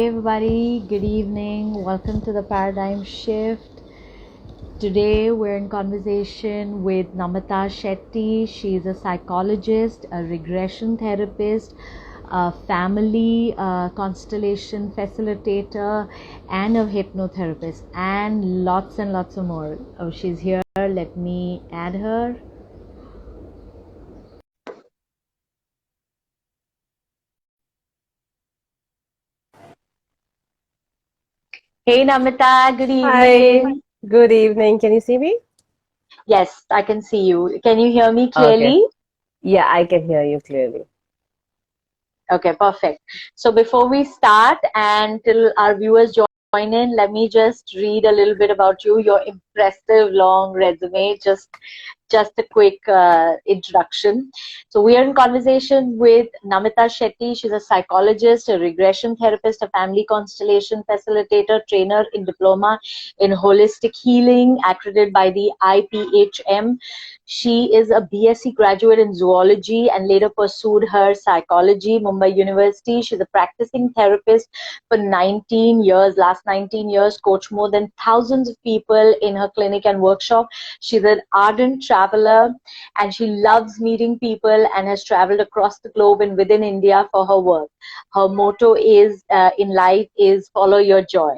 Hey everybody, good evening. Welcome to the Paradigm Shift. Today we're in conversation with Namita Shetty. She's a psychologist, a regression therapist, a family constellation facilitator, and a hypnotherapist, and lots of more. Oh, she's here. Let me add her. Hey Namita, good Hi, evening. good evening. Can you see me? Yes, I can see you. Can you hear me Okay. clearly? Yeah, I can hear you clearly. Okay, perfect. So before we start and till our viewers join in, let me just read a little bit about you, your impressive long resume, just a quick introduction. So we are in conversation with Namita Shetty. She's a psychologist, a regression therapist, a family constellation facilitator, trainer in diploma in holistic healing, accredited by the IPHM. She is a BSc graduate in zoology and later pursued her psychology, Mumbai University. She's a practicing therapist for 19 years, last 19 years, coached more than thousands of people in her clinic and workshop. She's an ardent traveler and she loves meeting people and has traveled across the globe and within India for her work. Her motto is in life is follow your joy.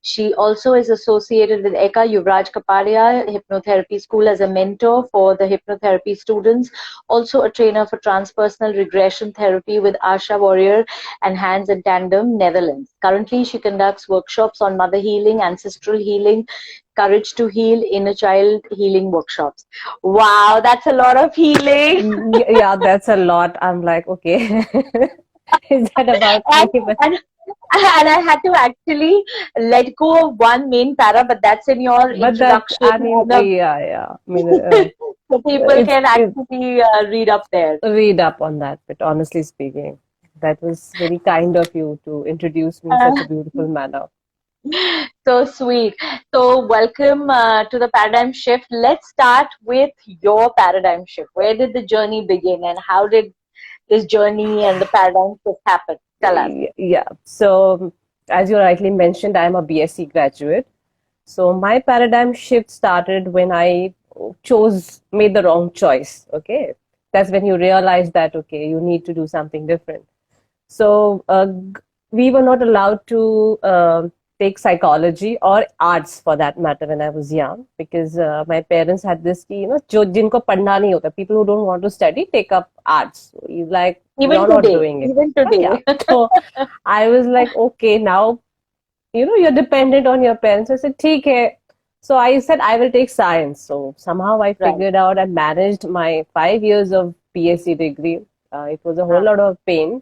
She also is associated with Eka Yuvraj Kapadia Hypnotherapy School as a mentor for the hypnotherapy students, also a trainer for transpersonal regression therapy with Asha Warrior and Hands in Tandem, Netherlands. Currently, she conducts workshops on mother healing, ancestral healing, courage to heal, inner child healing workshops. Wow, that's a lot of healing. Yeah, that's a lot. I'm like, okay, is that about me? and, and and I had to actually let go of one main para, but that's in your But that, introduction I mean, and yeah, yeah. I mean, so people can it's actually read up there. read up on that. But honestly speaking, that was very kind of you to introduce me in such a Uh, beautiful manner. so sweet. So welcome to the paradigm shift. Let's start with your paradigm shift. Where did the journey begin, and how did this journey and the paradigm shift happen? Tell us. Yeah. So, as you rightly mentioned, I'm a BSc graduate. So my paradigm shift started when I made the wrong choice. Okay. That's when you realize that, okay, you need to do something different. So we were not allowed to take psychology or arts for that matter when I was young because my parents had this, jo jinko padhna nahi hota, people who don't want to study take up arts. So you like, Even you're not today, doing it. even Oh, yeah. today. So I was like, okay, now you're dependent on your parents. I said, ठीक है. So I said, I will take science. So somehow I Right. figured out and managed my 5 years of BSc degree. It was a whole Uh, lot of pain.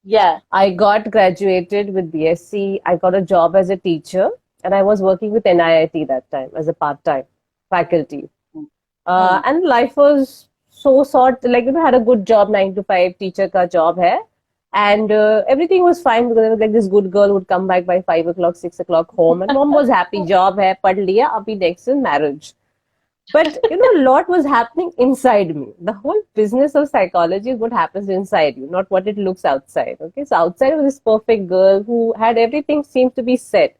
yeah. I got graduated with BSc. I got a job as a teacher, and I was working with NIIT that time as a part-time faculty. Mm. And life was so sort like had a good job, 9 to 5 teacher ka job hai, and everything was fine because I was like this good girl would come back by 5 o'clock, 6 o'clock home, and mom was happy. Job hai, pad liya, abhi next is marriage. But a lot was happening inside me. The whole business of psychology is what happens inside you, not what it looks outside. Okay, so outside was this perfect girl who had everything seemed to be set,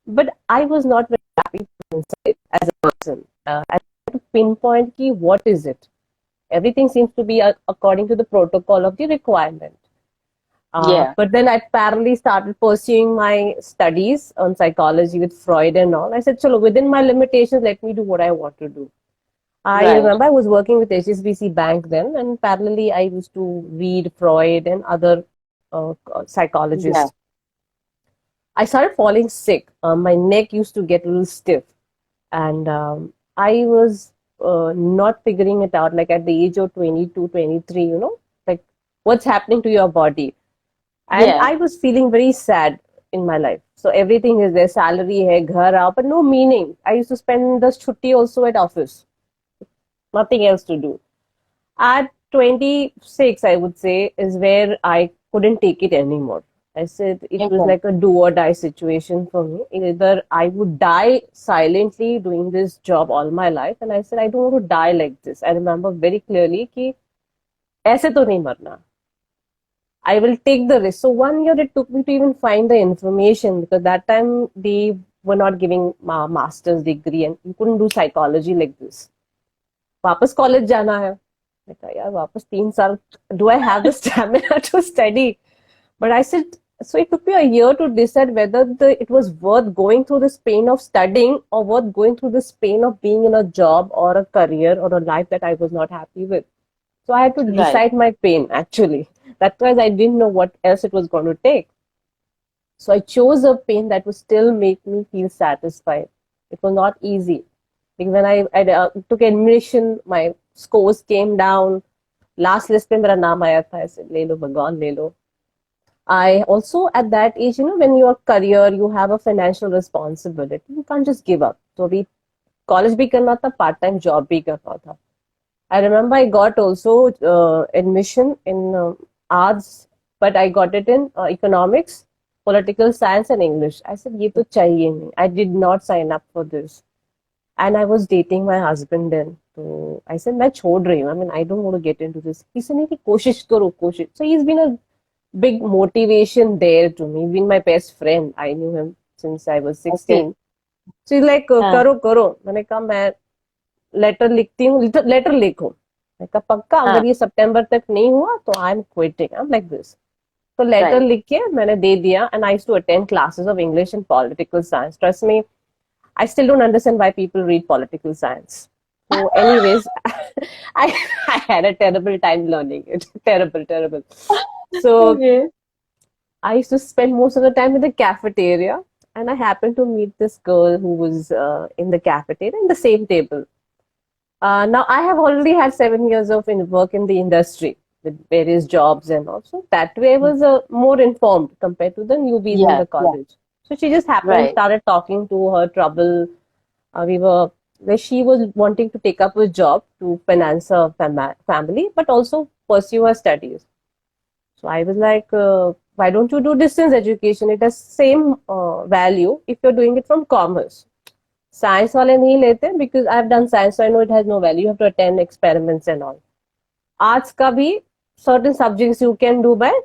but I was not very happy inside as a person. I had to pinpoint key what is it. Everything seems to be according to the protocol of the requirement. Yeah. But then I parallelly started pursuing my studies on psychology with Freud and all. I said, chalo, within my limitations, let me do what I want to do. I Right. remember I was working with HSBC Bank then, and parallelly I used to read Freud and other Yeah. psychologists. I started falling sick. My neck used to get a little stiff, and I was not figuring it out. Like at the age of 22, 23, like what's happening to your body? And Yeah. I was feeling very sad in my life. So everything is there, salary hai, ghar aao, but no meaning. I used to spend the chutti also at office, nothing else to do. At 26, I would say, is where I couldn't take it anymore. I said it was Okay. like a do or die situation for me. Either I would die silently doing this job all my life, and I said I don't want to die like this. I remember very clearly कि ऐसे तो नहीं मरना. I will take the risk. So 1 year it took me to even find the information, because that time they were not giving master's degree and you couldn't do psychology like this. वापस college जाना है. मैं कहा यार वापस 3 साल, do I have the stamina to study? But I said, so it took me a year to decide whether it was worth going through this pain of studying or worth going through this pain of being in a job or a career or a life that I was not happy with. So I had to decide my pain, actually. That's why I didn't know what else it was going to take. So I chose a pain that would still make me feel satisfied. It was not easy. Because when I took admission, my scores came down. Last list mein mera naam aaya tha. I said, le lo, bhagwan, le lo. I also, at that age, when you're career, you have a financial responsibility. You can't just give up. So we college bhi karna tha, part-time job bhi karna tha. I remember I got also admission in arts, but I got it in economics, political science, and English. I said, ye to chahiye nahi. I did not sign up for this. And I was dating my husband then. So I said, मैं छोड़ रही हूँ. I mean, I don't want to get into this. He said, नहीं, कोशिश करो, कोशिश. So he's been a big motivation there to me. He's been my best friend. I knew him since I was 16. Okay. So he's like, करो. मैंने कहा, मैं letter लिखती हूँ, लेटर लिखो. मैं कहा, पक्का अगर ये सितंबर तक नहीं हुआ तो I am quitting. I am like this. तो लेटर लिख के मैंने दे दिया. And I used to attend classes of English and political science. Trust me, I still don't understand why people read political science. So anyways, I had a terrible time learning it. Terrible. So I used to spend most of the time in the cafeteria, and I happened to meet this girl who was in the cafeteria in the same table. Now I have already had 7 years of work in the industry with various jobs and all. So that way I was more informed compared to the newbies in the college. So she just happened, started talking to her trouble. Where she was wanting to take up a job to finance her family, but also pursue her studies. So I was like, why don't you do distance education? It has same value if you're doing it from commerce. Science wale nahi lete because I've done science, so I know it has no value. You have to attend experiments and all. Arts ka bhi certain subjects you can do by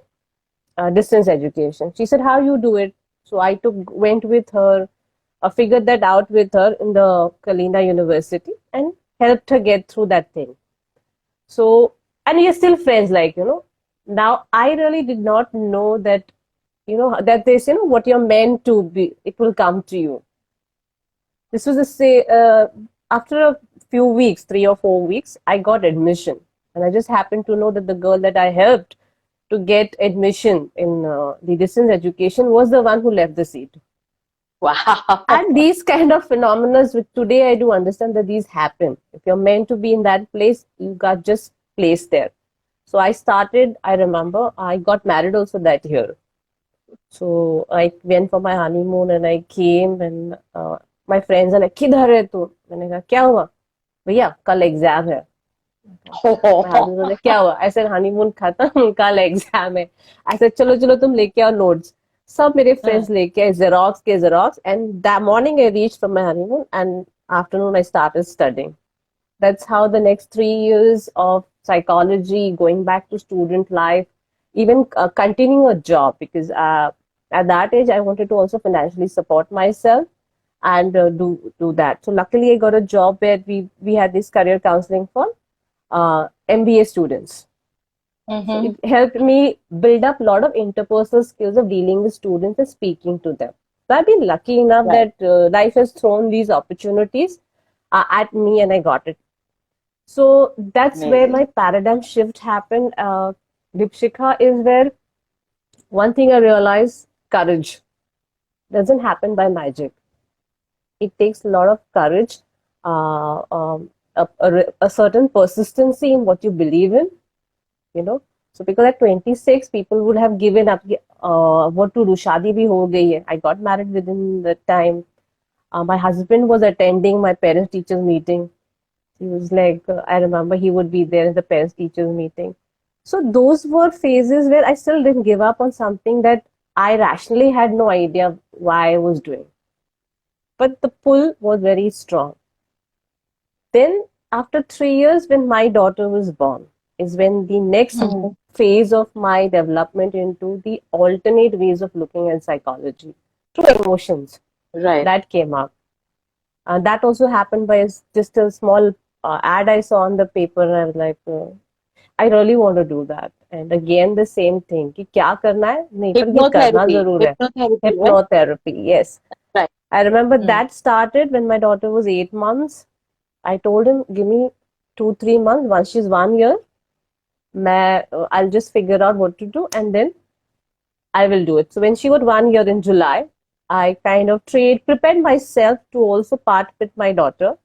distance education. She said, how you do it? So I went with her, figured that out with her in the Kalina University and helped her get through that thing. So, and we are still friends, Now, I really did not know that, that this, what you're meant to be, it will come to you. This was after a few weeks, 3 or 4 weeks, I got admission. And I just happened to know that the girl that I helped to get admission in the distance education was the one who left the seat. Wow. And these kind of phenomena, which today I do understand that these happen. If you're meant to be in that place, you got just placed there. So I remember, I got married also that year. So I went for my honeymoon and I came and my friends are like, किधर है तू? मैंने कहा, क्या हुआ? भैया, कल exam है. क्या हुआ? I said, honeymoon खत्म, कल एग्जाम है. I said, चलो तुम लेके आओ notes. सब मेरे friends लेके आए Xerox, and that morning I reached from my honeymoon and afternoon I started studying. That's how the next 3 years of psychology, going back to student life, even continuing a job, because at that age I wanted to also financially support myself and do that. So luckily I got a job where we had this career counseling for MBA students. Mm-hmm. So it helped me build up a lot of interpersonal skills of dealing with students and speaking to them. So I've been lucky enough that life has thrown these opportunities at me and I got it. So that's where my paradigm shift happened. Deepshikha, is where one thing I realized, courage doesn't happen by magic. It takes a lot of courage, a certain persistency in what you believe in, So because at 26, people would have given up, what to do, shaadi bhi ho gayi hai. I got married within the time. My husband was attending my parents-teachers meeting. He was like, I remember he would be there at the parents-teachers meeting. So those were phases where I still didn't give up on something that I rationally had no idea why I was doing. But the pull was very strong. Then after 3 years, when my daughter was born, is when the next phase of my development into the alternate ways of looking at psychology through emotions Right. that came up. That also happened by just a small ad I saw on the paper, and I was like, I really want to do that. And again, the same thing कि क्या करना है नहीं पर ये करना Hypnotherapy. जरूर है. Hypnotherapy, right? Hypnotherapy, yes. Right. I remember Hmm. that started when my daughter was 8 months. I told him, give me 2-3 months. Once she's 1 year, I'll just figure out what to do, and then I will do it. So when she was 1 year in July, I kind of prepared myself to also part with my daughter,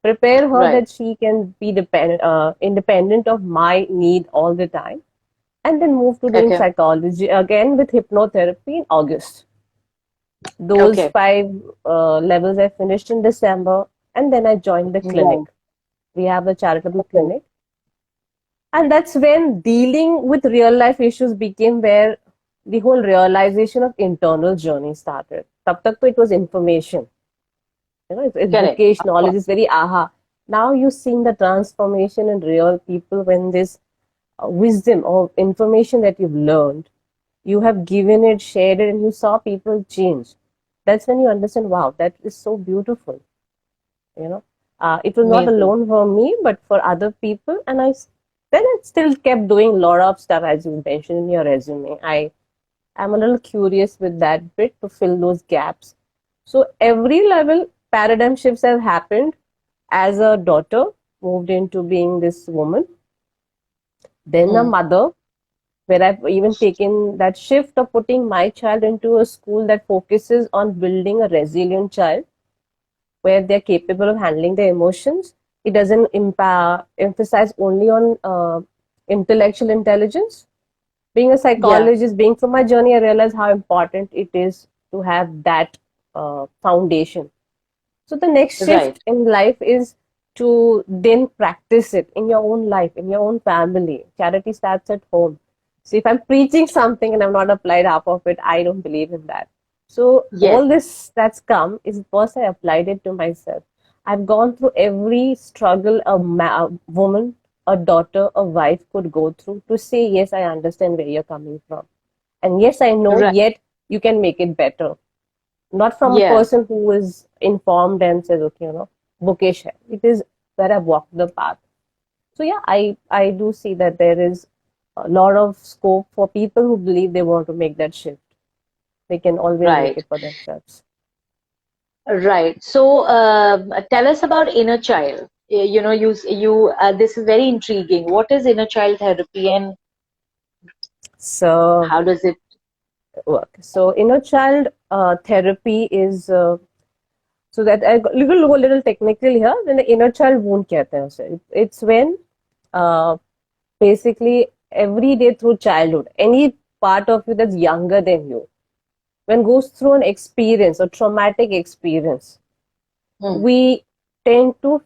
prepare her Right. that she can be independent of my need all the time, and then move to doing Okay. psychology again with hypnotherapy in August. Those Okay. 5 levels I finished in December, and then I joined the clinic. Right. We have a charitable Okay. clinic. And that's when dealing with real life issues became where the whole realization of internal journey started. Tab tak to it was information. It's Correct. bookish, Of knowledge course. is very aha. Now you're seeing the transformation in real people when this wisdom or information that you've learned, you have given it, shared it, and you saw people change. That's when you understand, wow, that is so beautiful. You know, it was not Amazing. alone for me, but for other people. And then I still kept doing a lot of stuff as you mentioned in your resume. I am a little curious with that bit to fill those gaps. So every level paradigm shifts have happened as a daughter, moved into being this woman, then a Hmm. mother, where I've even taken that shift of putting my child into a school that focuses on building a resilient child where they're capable of handling their emotions. It doesn't emphasize only on intellectual intelligence. Being a Yeah. psychologist, being through my journey, I realized how important it is to have that foundation. So the next Right. shift in life is to then practice it in your own life, in your own family. Charity starts at home. So if I'm preaching something and I've not applied half of it, I don't believe in that. So Yes. all this that's come is first I applied it to myself. I've gone through every struggle a woman, a daughter, a wife could go through to say, yes, I understand where you're coming from. And yes, I know, Right. yet you can make it better. Not from a Yeah. person who is informed and says, okay, bookish hai. It is where I've walked the path. So yeah, I do see that there is a lot of scope for people who believe they want to make that shift. They can always make Right. it for themselves. Right. So, tell us about inner child. This is very intriguing. What is inner child therapy and So how does it work. So inner child therapy is so that I go a little technical here. Then the inner child wound कहते हैं उसे. It's when uh, basically every day through childhood, any part of you that's younger than you, when goes through an experience or traumatic experience, Hmm. we tend to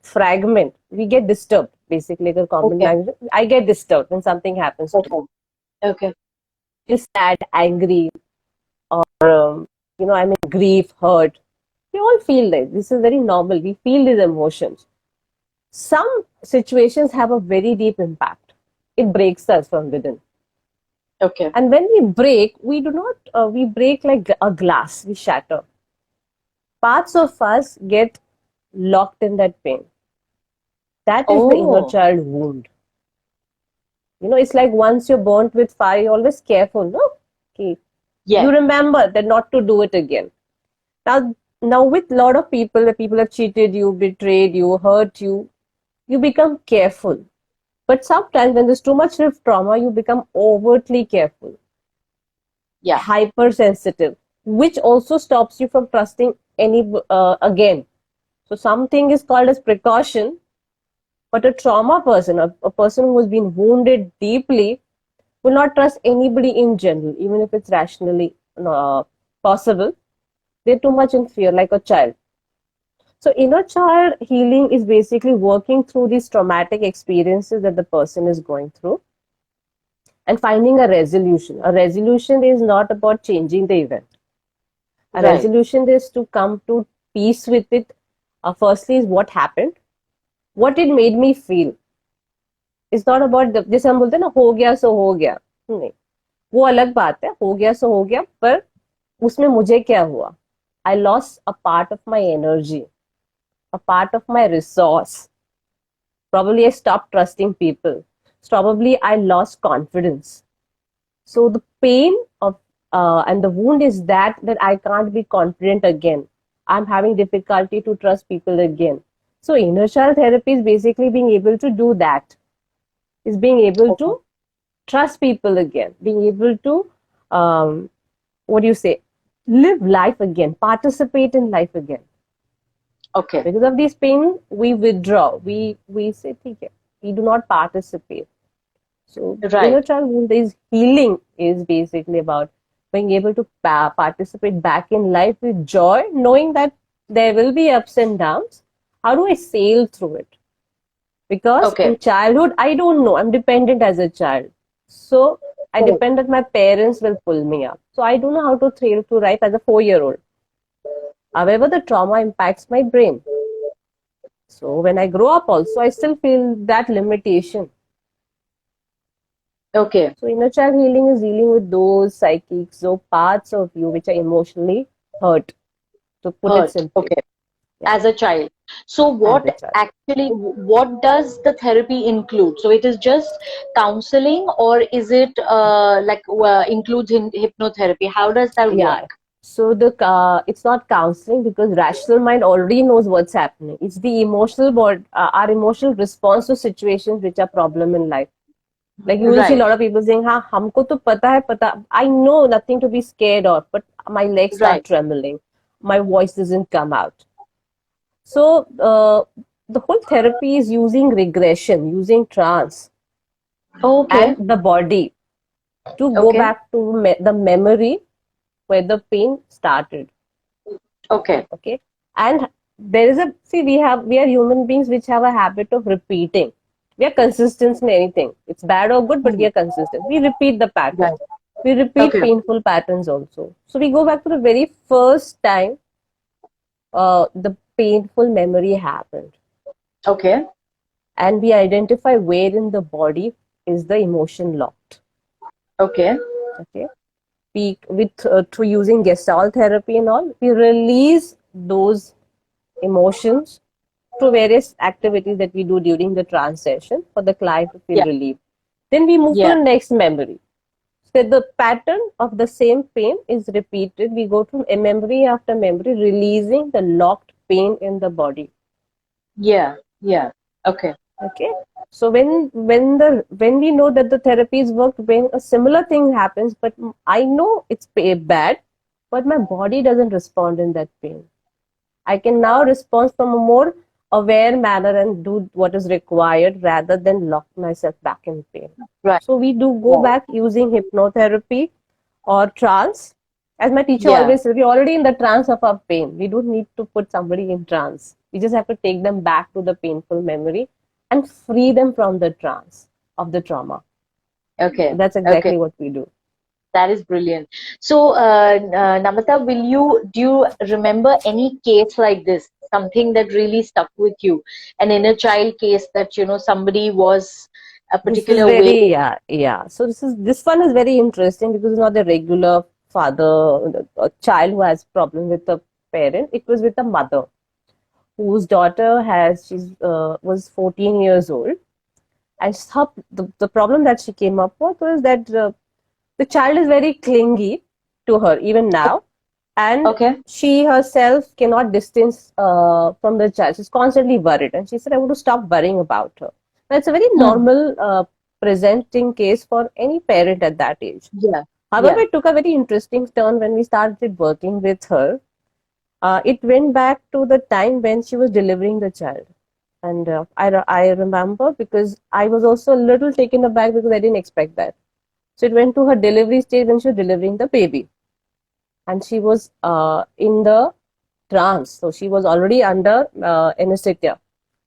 fragment. We get disturbed. Basically, the common Okay. language. I get disturbed when something happens to me. Okay. Okay. Feel sad, angry, or I'm in grief, hurt. We all feel that. This is very normal. We feel these emotions. Some situations have a very deep impact. It breaks us from within. Okay. And when we break, we do not, we break like a glass, we shatter. Parts of us get locked in that pain. That is the inner Oh, child wound. It's like once you're burnt with fire, you're always careful, no? Okay. You yes. remember that not to do it again. Now with a lot of people, the people have cheated you, betrayed you, hurt you, you become careful. But sometimes when there's too much trauma, you become overtly careful, Yeah. hypersensitive, which also stops you from trusting any again. So something is called as precaution, but a trauma person, a person who has been wounded deeply, will not trust anybody in general, even if it's rationally possible. They're too much in fear, like a child. So inner child healing is basically working through these traumatic experiences that the person is going through and finding a resolution. A resolution is not about changing the event. A Right. resolution is to come to peace with it. Firstly, is what happened, what it made me feel. It's not about जैसे हम बोलते हैं ना, हो गया सो हो गया, नहीं, वो अलग बात है, हो गया सो हो गया, पर उसमें मुझे क्या हुआ? I lost a part of my energy, a part of my resource. Probably I stopped trusting people. Probably I lost confidence. So the pain of and the wound is that I can't be confident again. I'm having difficulty to trust people again. So inner child therapy is basically being able to do that. Is being able Okay. to trust people again, being able to what do you say, live life again, participate in life again. Okay. Because of this pain, we withdraw. We say, okay, we do not participate. So Right. inner child wound is healing is basically about being able to participate back in life with joy, knowing that there will be ups and downs. How do I sail through it? Because Okay. in childhood, I don't know. I'm dependent as a child. So I Correct. depend that my parents will pull me up. So I don't know how to sail through life as a 4-year-old. However, the trauma impacts my brain. So when I grow up also, I still feel that limitation. Okay. So inner child healing is dealing with those psychics, those parts of you which are emotionally hurt, to put it Hurt. simply. Okay. Yeah, As a child. So as what a child. actually, what does the therapy include? So it is just counseling, or is it like includes in hypnotherapy? How does that Yeah. work? So the it's not counseling because rational mind already knows what's happening. It's the emotional our emotional response to situations which are problem in life. Like you will see a Right. lot of people saying, "हाँ हमको तो पता है पता." I know nothing to be scared of, but my legs start Right. trembling, my voice doesn't come out. So the whole therapy is using regression, using trance Okay. and the body to go Okay. back to the memory where the pain started. Okay. Okay, and there is a see we are human beings which have a habit of repeating. We are consistent in anything. It's bad or good, but we Mhm. are consistent. We repeat the pattern. Right. We repeat Okay. painful patterns also. So we go back to the very first time the painful memory happened, Okay. and we identify where in the body is the emotion locked. Okay. Okay, we with through using gestalt therapy and all, we release those emotions through various activities that we do during the trance session for the client to feel Yeah. relieved. Then we move to Yeah. the next memory. So the pattern of the same pain is repeated. We go through a memory after memory, releasing the locked pain in the body. Yeah. Yeah. Okay. Okay. So when we know that the therapies work, when a similar thing happens, but I know it's bad, but my body doesn't respond in that pain. I can now respond from a more aware manner and do what is required rather than lock myself back in pain. Right. So we do go Right. back using hypnotherapy or trance. As my teacher Yeah. always says, we're already in the trance of our pain. We don't need to put somebody in trance. We just have to take them back to the painful memory and free them from the trance of the trauma. So Okay. that's Okay. exactly what we do. That is brilliant. So, Namrata, do you remember any case like this? Something that really stuck with you? An inner child case that, somebody was a This is particular way. very yeah. So this one is very interesting because it's not a regular father, a child who has problem with a parent. It was with a mother whose daughter she's was 14 years old, and the problem that she came up with was that the child is very clingy to her even now, and Okay. she herself cannot distance from the child. She's constantly worried, and she said, "I want to stop worrying about her." That's a very Hmm. normal presenting case for any parent at that age. Yeah. However, Yeah. it took a very interesting turn when we started working with her. It went back to the time when she was delivering the child. And I remember because I was also a little taken aback because I didn't expect that. So it went to her delivery stage when she was delivering the baby. And she was in the trance. So she was already under anesthesia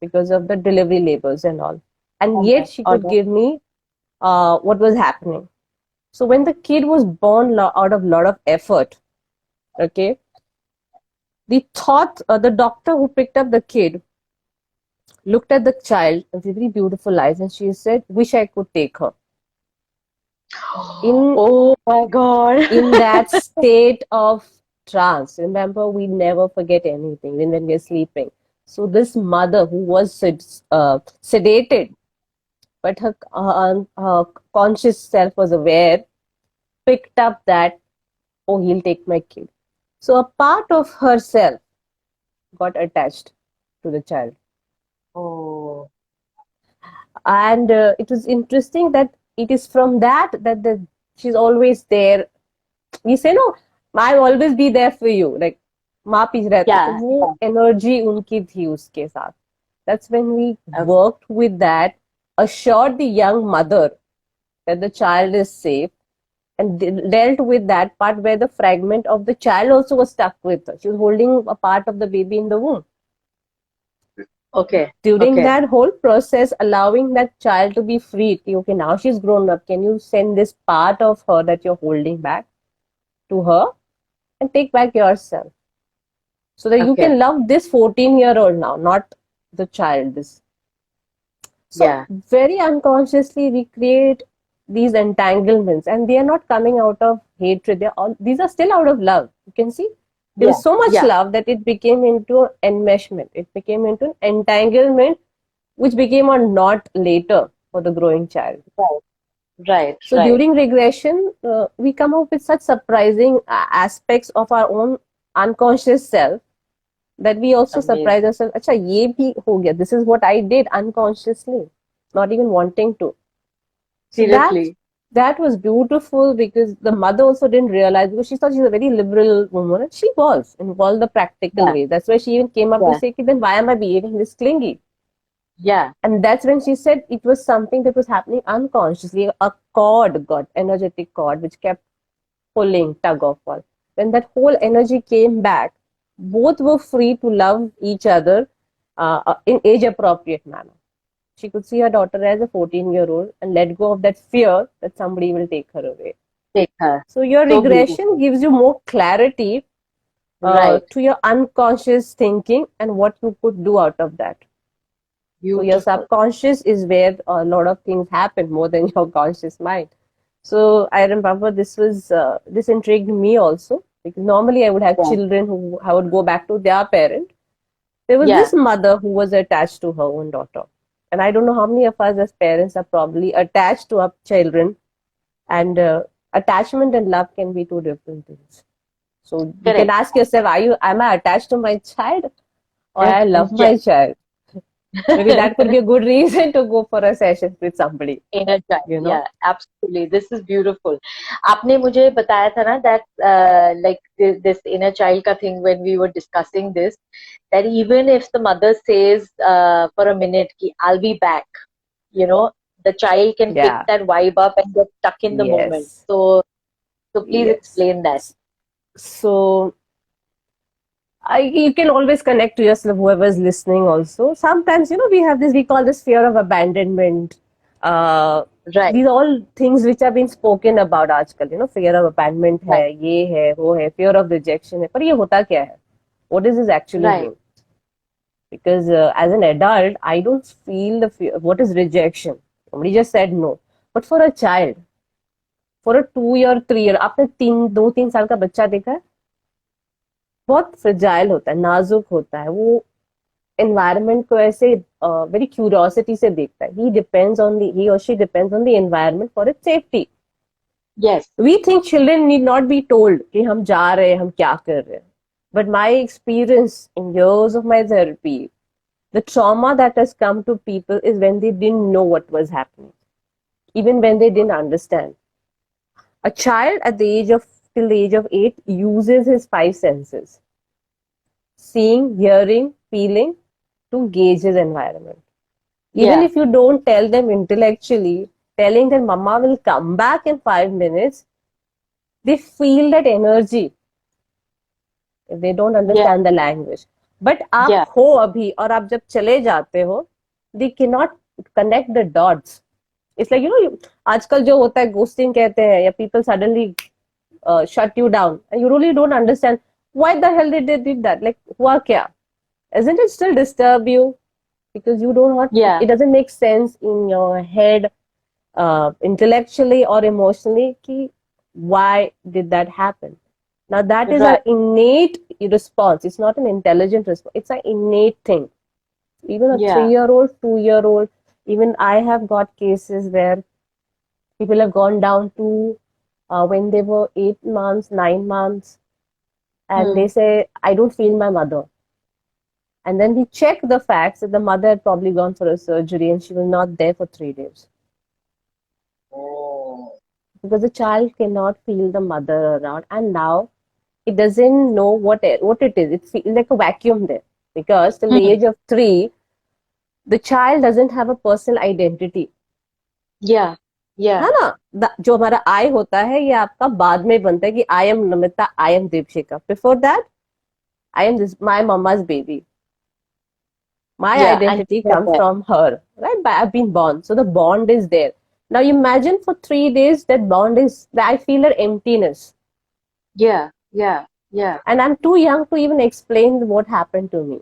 because of the delivery labors and all. And All yet right. she All could right. give me what was happening. So when the kid was born out of a lot of effort, okay, the doctor who picked up the kid looked at the child with very beautiful eyes, and she said, "Wish I could take her." In Oh my God. in that state of trance, remember, we never forget anything even when we're sleeping. So this mother who was sedated, but her conscious self was aware, picked up that, oh, he'll take my kid. So a part of herself got attached to the child. Oh, And it was interesting that it is from that she's always there. We say, no, I'll always be there for you. Like, माँ पीछे रहती, तो yeah. वो energy उनकी थी उसके साथ. That's when we Okay. worked with that, assured the young mother that the child is safe, and dealt with that part where the fragment of the child also was stuck with her. She was holding a part of the baby in the womb. Okay. During Okay. that whole process, allowing that child to be free. Okay, now she's grown up. Can you send this part of her that you're holding back to her and take back yourself? So that you Okay. can love this 14-year-old now, not the child. So Yeah. very unconsciously we create these entanglements, and they are not coming out of hatred. These are still out of love. You can see there Yeah. was so much Yeah. love that it became into enmeshment. It became into an entanglement, which became a knot later for the growing child. Right. Right. So Right. during regression, we come up with such surprising aspects of our own unconscious self that we also Amazing. surprise ourselves. Acha, ye bhi ho gaya. This is what I did unconsciously, not even wanting to. So Seriously. that was beautiful, because the mother also didn't realize, because she thought she's a very liberal woman, and she was in all the practical Yeah. ways. That's why she even came up Yeah. to say, then why am I behaving this clingy? Yeah. And that's when she said it was something that was happening unconsciously. A cord got, energetic cord, which kept pulling, tug of war. When that whole energy came back, both were free to love each other in age appropriate manner. She could see her daughter as a 14-year-old and let go of that fear that somebody will take her away. Take her. So your So regression beautiful. gives you more clarity Right. to your unconscious thinking and what you could do out of that. So your Beautiful. subconscious is where a lot of things happen more than your conscious mind. So I remember this intrigued me also, because normally I would have Yeah. children who I would go back to their parent. There was Yeah. this mother who was attached to her own daughter. And I don't know how many of us as parents are probably attached to our children. And attachment and love can be two different things. So you can Correct. ask yourself, am I attached to my child, or I love Yeah. my child? Maybe that could be a good reason to go for a session with somebody, Inner child. you know? Yeah, absolutely. This is beautiful. आपने मुझे बताया था ना that like this inner child का thing when we were discussing this, that even if the mother says for a minute कि I'll be back, you know, the child can pick Yeah. that vibe up and get stuck in the moment. Yes. So please Yes. explain that. So you can always connect to yourself, whoever's listening also. Sometimes, we have this, we call this fear of abandonment. Right. These are all things which are being spoken about आजकल, fear of abandonment है, Right. ये है, वो है, fear of rejection है. पर ये होता क्या है? What does this actually Right. mean? Because as an adult, I don't feel the fear. What is rejection? Somebody just said no. But for a child, for a 2 year, 3 year, आपने 2-3 साल का बच्चा देखा है? बहुत फ्रेजाइल होता है, नाजुक होता है, वो एनवायरनमेंट को ऐसे वेरी क्यूरियोसिटी से देखता है. he or she depends on the environment for its safety. Yes. We think children need not be told कि हम जा रहे हैं, हम क्या कर रहे हैं. But my experience in years of my therapy, the trauma that has come to people is when they didn't know what was happening, even when they didn't understand. A child at the till the age of 8 uses his 5 senses: seeing, hearing, feeling, to gauge his environment. Even Yeah. if you don't tell them intellectually, telling them mama will come back in 5 minutes, they feel that energy if they don't understand the language. But आप Yeah. हो अभी और आप जब चले जाते हो, they cannot connect the dots. It's like, आजकल जो होता है ghosting कहते हैं, या people suddenly shut you down and you really don't understand why the hell they did that. Like, हुआ क्या? Isn't it still disturb you? because you don't want, Yeah. it doesn't make sense in your head, intellectually or emotionally, ki why did that happen. Now that is Right. an innate response. It's not an intelligent response. It's an innate thing. Even a Yeah. 3-year-old, 2-year-old, even I have got cases where people have gone down to when they were 8 months, 9 months, and they say, I don't feel my mother. And then we check the facts that the mother had probably gone for a surgery and she was not there for 3 days. Oh. Because the child cannot feel the mother around, and now it doesn't know what it is. It feels like a vacuum there. Because till the Hmm. age of 3, the child doesn't have a personal identity. Yeah. है Yeah. ना, जो हमारा आई होता है ये आपका बाद में बनता है कि I am Namita, I am Deepshikha. Before that, I am this my mama's baby. My Yeah. And identity yeah, comes from her, right? I've been born, so the bond is there. Now imagine for 3 days that bond is, I feel an emptiness, yeah, yeah, yeah. and I'm too young to even explain what happened to me.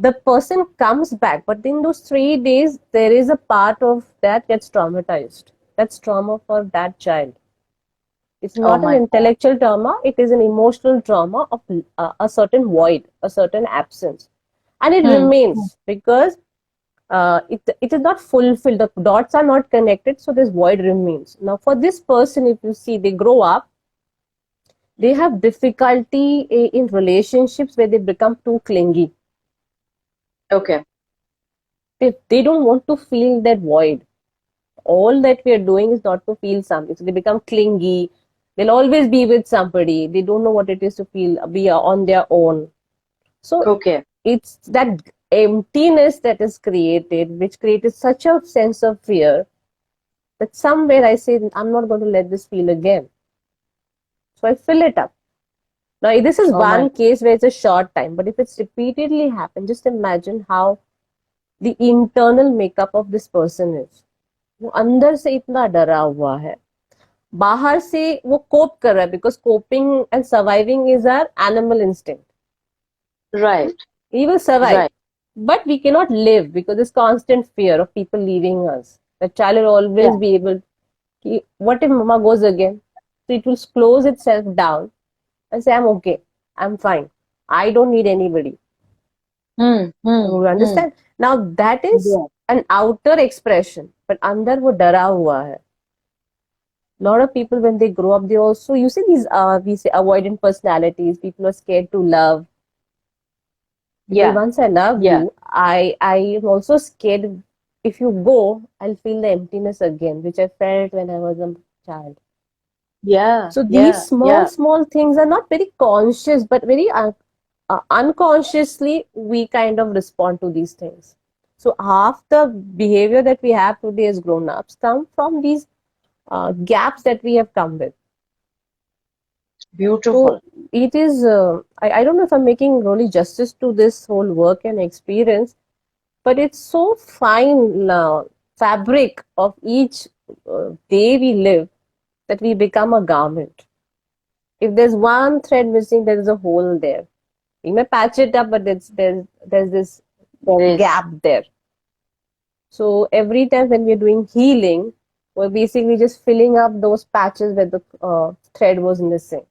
The person comes back, but in those 3 days, there is a part of that gets traumatized. That's trauma for that child. It's Oh not an my God. intellectual trauma, it is an emotional trauma of a certain void, a certain absence. And it Hmm. remains because it is not fulfilled. The dots are not connected, so this void remains. Now, for this person, if you see, they grow up, they have difficulty in relationships where they become too clingy. Okay. They don't want to feel that void. All that we are doing is not to feel something. So they become clingy. They'll always be with somebody. They don't know what it is to feel, be on their own. So Okay. it's that emptiness that is created, which created such a sense of fear that somewhere I say, I'm not going to let this feel again. So I fill it up. Now, this is Oh my. one case where it's a short time, but if it's repeatedly happened, just imagine how the internal makeup of this person is. वो अंदर से इतना डरा हुआ है, बाहर से वो कोप कर रहा है, because coping and surviving is our animal instinct. Right. We will survive, Right. but we cannot live because there's constant fear of people leaving us. The child will always Yeah. be able to, what if mama goes again? So it will close itself down and say, I'm okay, I'm fine, I don't need anybody. Hmm. Hmm. You Hmm. understand? Now that is Yeah. an outer expression, but अंदर वो डरा हुआ है. Lot of people when they grow up, they also, you see these we say avoidant personalities. People are scared to love. Because Yeah. once I love Yeah. you, I am also scared. If you go, I'll feel the emptiness again, which I felt when I was a child. Yeah. So these Yeah. small, Yeah. small things are not very conscious, but very unconsciously we kind of respond to these things. So half the behavior that we have today as grown-ups come from these gaps that we have come with. So Beautiful. it is, I don't know if I'm making really justice to this whole work and experience, but it's so fine fabric of each day we live that we become a garment. If there's one thread missing, there is a hole there. You may patch it up, but there's this There is gap there. So every time when we're doing healing, we're basically just filling up those patches where the thread was missing.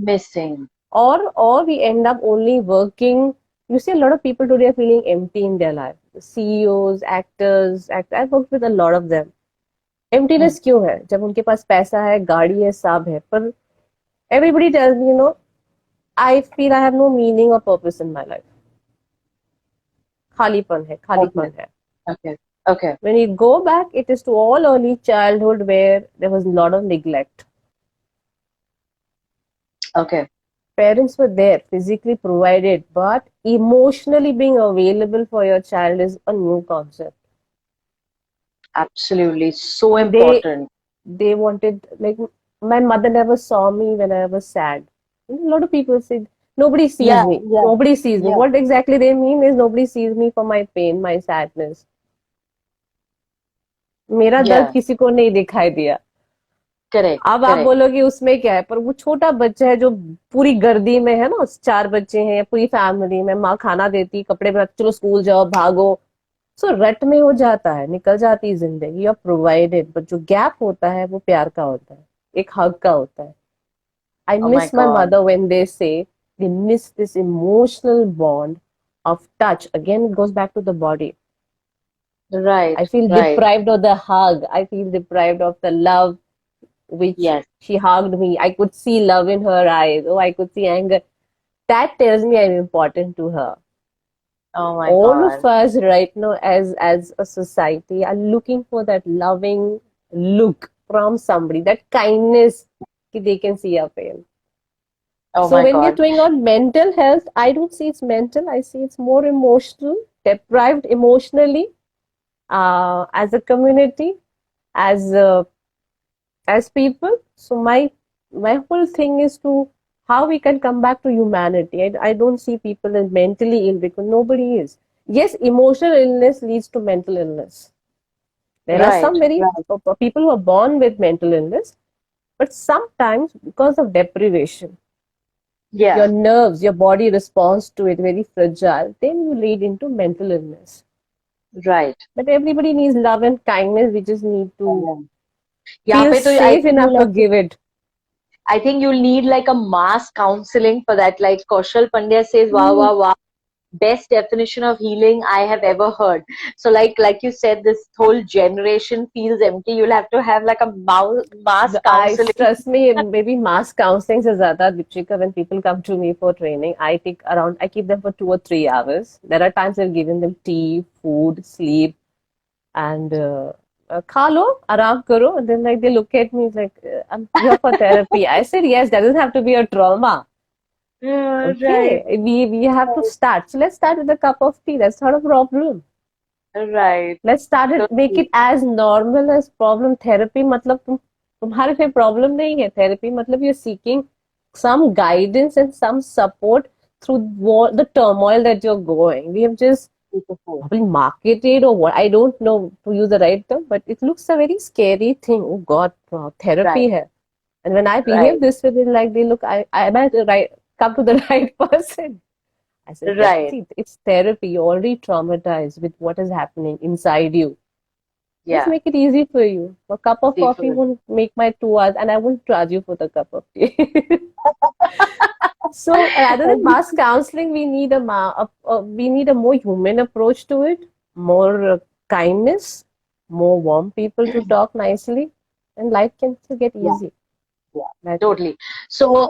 missing. Or we end up only working. You see, a lot of people today are feeling empty in their life. CEOs, actors, I've worked with a lot of them. Hmm. Emptiness क्यों है? जब उनके पास पैसा है, गाड़ी है, सब है, पर everybody tells me, I feel I have no meaning or purpose in my life. खालीपन है, Okay. खालीपन है. Okay. Okay. When you go back, it is to all early childhood where there was a lot of neglect. Okay. Parents were there, physically provided, but emotionally being available for your child is a new concept. Absolutely. So They important. they wanted, like, my mother never saw me when I was sad. A lot of people say nobody sees Yeah. me. Yeah. Nobody sees me. Yeah. What exactly they mean is nobody sees me for my pain, my sadness. मेरा दर्द Yeah. किसी को नहीं दिखाई दिया. Correct, अब आप correct. बोलोगे उसमें क्या है, पर वो छोटा बच्चा है जो पूरी गर्दी में है ना, 4 बच्चे हैं, पूरी फैमिली में, माँ खाना देती, कपड़े में चलो स्कूल जाओ भागो, सो रट में हो जाता है, निकल जाती है जिंदगी, यू आर प्रोवाइडेड, बट जो गैप होता है वो प्यार का होता है, एक हक का होता है. I Oh my miss my God. Mother when they say they miss this emotional bond of touch. Again, it goes back to the body. Right, I feel right. deprived of the hug. I feel deprived of the love which Yes. she hugged me. I could see love in her eyes. Oh, I could see anger. That tells me I'm important to her. Oh my All of God. us right now as a society are looking for that loving look from somebody, that kindness they can see our face. Oh So my when we're God. talking on mental health, I don't see it's mental. I see it's more emotional, deprived emotionally, as a community, as as people. So my whole thing is to how we can come back to humanity. I don't see people as mentally ill because nobody is. Yes, emotional illness leads to mental illness. There are Right, some very right. people who are born with mental illness, but sometimes because of deprivation, your Yeah, nerves, your body responds to it very fragile, then you lead into mental illness. right. But everybody needs love and kindness. We just need to Yeah. यहाँ feel पे तो I safe think enough to give it. I think you'll need like a mass counseling for that. Like Kaushal Pandya says, wow, Mm. wow, wow. Best definition of healing I have ever heard. So like you said, this whole generation feels empty. You'll have to have like a mass I counseling. trust me, maybe mass counseling se zyada, Dipshika, when people come to me for training, I keep them for 2 or 3 hours. There are times I've given them tea, food, sleep, and kha lo, aram karo. And then like they look at me like, I'm here for therapy. I said, yes, that doesn't have to be a trauma. Right, Okay, we have to start. So let's start with a cup of tea. That's not a problem. right. Let's start it, make Totally. it as normal as problem. Therapy मतलब तुम्हारे लिए problem नहीं है. Therapy मतलब you're seeking some guidance and some support through the turmoil that you're going. We have just Beautiful. probably marketed or what, I don't know to use the right term, but it looks a very scary thing. Oh God, therapy Right, hai. And when I behave right, this way, they're like, they look, I might right, come to the right person. I said, right. see, it's therapy. You're already traumatized with what is happening inside you. Just Yeah, make it easy for you. A cup of coffee default. won't make my 2 hours, and I won't charge you for the cup of tea. So rather than mass counseling, we need we need a more human approach to it, more kindness, more warm people to talk nicely, and life can still get Yeah. easy. Yeah, That's it. totally. So,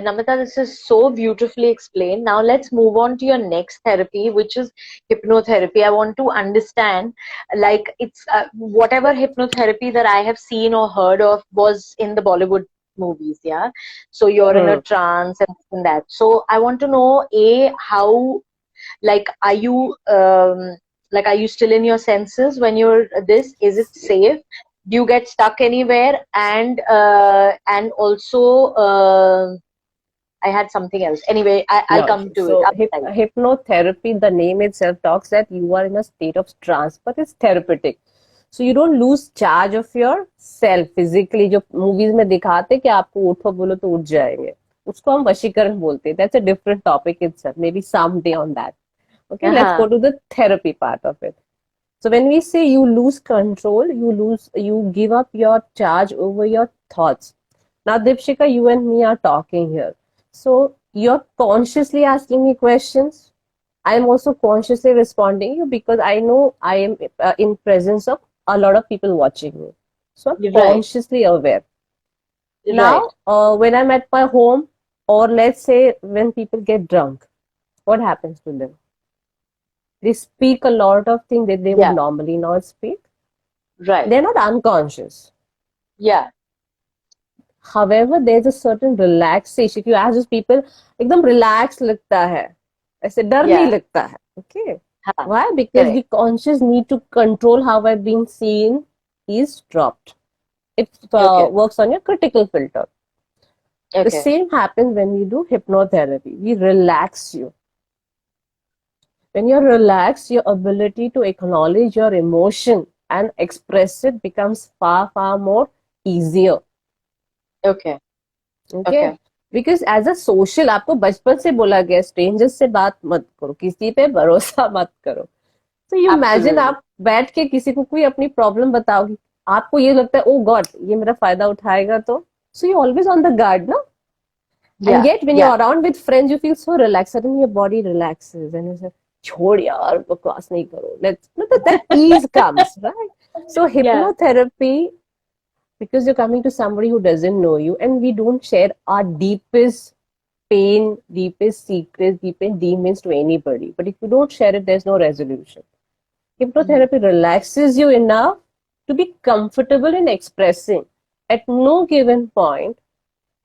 Namita, this is so beautifully explained. Now, let's move on to your next therapy, which is hypnotherapy. I want to understand, like, it's whatever hypnotherapy that I have seen or heard of was in the Bollywood movies, yeah? So, you're in a Hmm. trance and that. So, I want to know, A, how, like, are you still in your senses when you're this? Is it safe? Do you get stuck anywhere? And also, I had something else. Anyway, I'll No, come to it. so Outside. hypnotherapy, the name itself talks that you are in a state of trance, but it's therapeutic. So you don't lose charge of your self physically. जो movies में दिखाते हैं कि आपको उठो बोलो तो उठ जाएंगे, उसको हम वशीकरण बोलते हैं. That's a different topic itself. Maybe someday on that. Okay, let's go Uh-huh. to the therapy part of it. So when we say you lose control, you give up your charge over your thoughts. Now, Dipshika, you and me are talking here. So you're consciously asking me questions. I'm also consciously responding you because I know I am in presence of a lot of people watching me. So I'm Right, consciously aware. right. Now, when I'm at my home, or let's say when people get drunk, what happens to them? They speak a lot of things that they would Yeah, normally not speak. right. They're not unconscious. Yeah, However, there's a certain relaxation. If you ask those people, एकदम relaxed लगता है, ऐसे डर नहीं yeah. लगता है. Okay. Huh. Why? Because Correct. the conscious need to control how I've been seen is dropped. It Okay, works on your critical filter. The okay. same happens when we do hypnotherapy. We relax you. When you're relaxed, your ability to acknowledge your emotion and express it becomes far, far more easier. Okay. Okay, Okay. because as a social आपको बचपन से बोला गया strangers से बात मत करो, किसी पे भरोसा मत करो. So you imagine Absolutely. आप बैठ के किसी को कोई अपनी प्रॉब्लम बताओगे, आपको ये लगता है ओ गॉड ये मेरा फायदा उठाएगा, तो so you always on the guard, no? And Yeah. yet when you're Yeah. around with friends you feel so relaxed, suddenly your body relaxes and you say छोड़ यार बकवास नहीं करो, let's मतलब that ease comes, right? So Yeah. hypnotherapy, because you're coming to somebody who doesn't know you and we don't share our deepest pain, deepest secrets, deepest demons to anybody. But if you don't share it, there's no resolution. Hypnotherapy relaxes you enough to be comfortable in expressing. At no given point,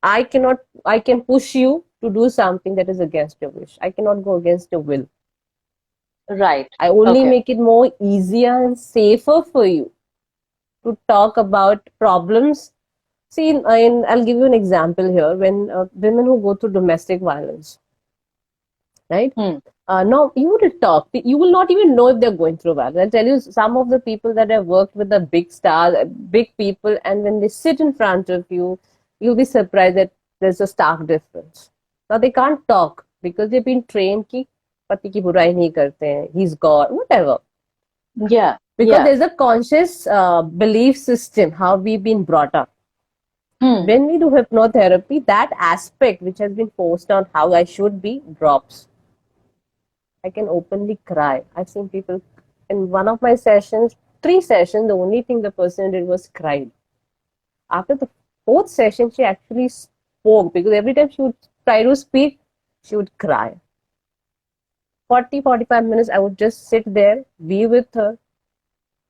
I can push you to do something that is against your wish. I cannot go against your will. Right. I only Okay. make it more easier and safer for you to talk about problems. See, I'll give you an example here. When women who go through domestic violence, right? Hmm. No, you would talk. You will not even know if they're going through violence. I'll tell you some of the people that have worked with the big stars, big people, and when they sit in front of you, you'll be surprised that there's a stark difference. Now they can't talk because they've been trained कि पति की बुराई नहीं करते हैं, he's God, whatever. Yeah. Because Yeah. there's a conscious belief system how we've been brought up. Hmm. When we do hypnotherapy, that aspect which has been forced on how I should be drops. I can openly cry. I've seen people in one of my sessions, 3 sessions, the only thing the person did was cried. After the fourth session, she actually spoke because every time she would try to speak, she would cry. 40-45 minutes, I would just sit there, be with her,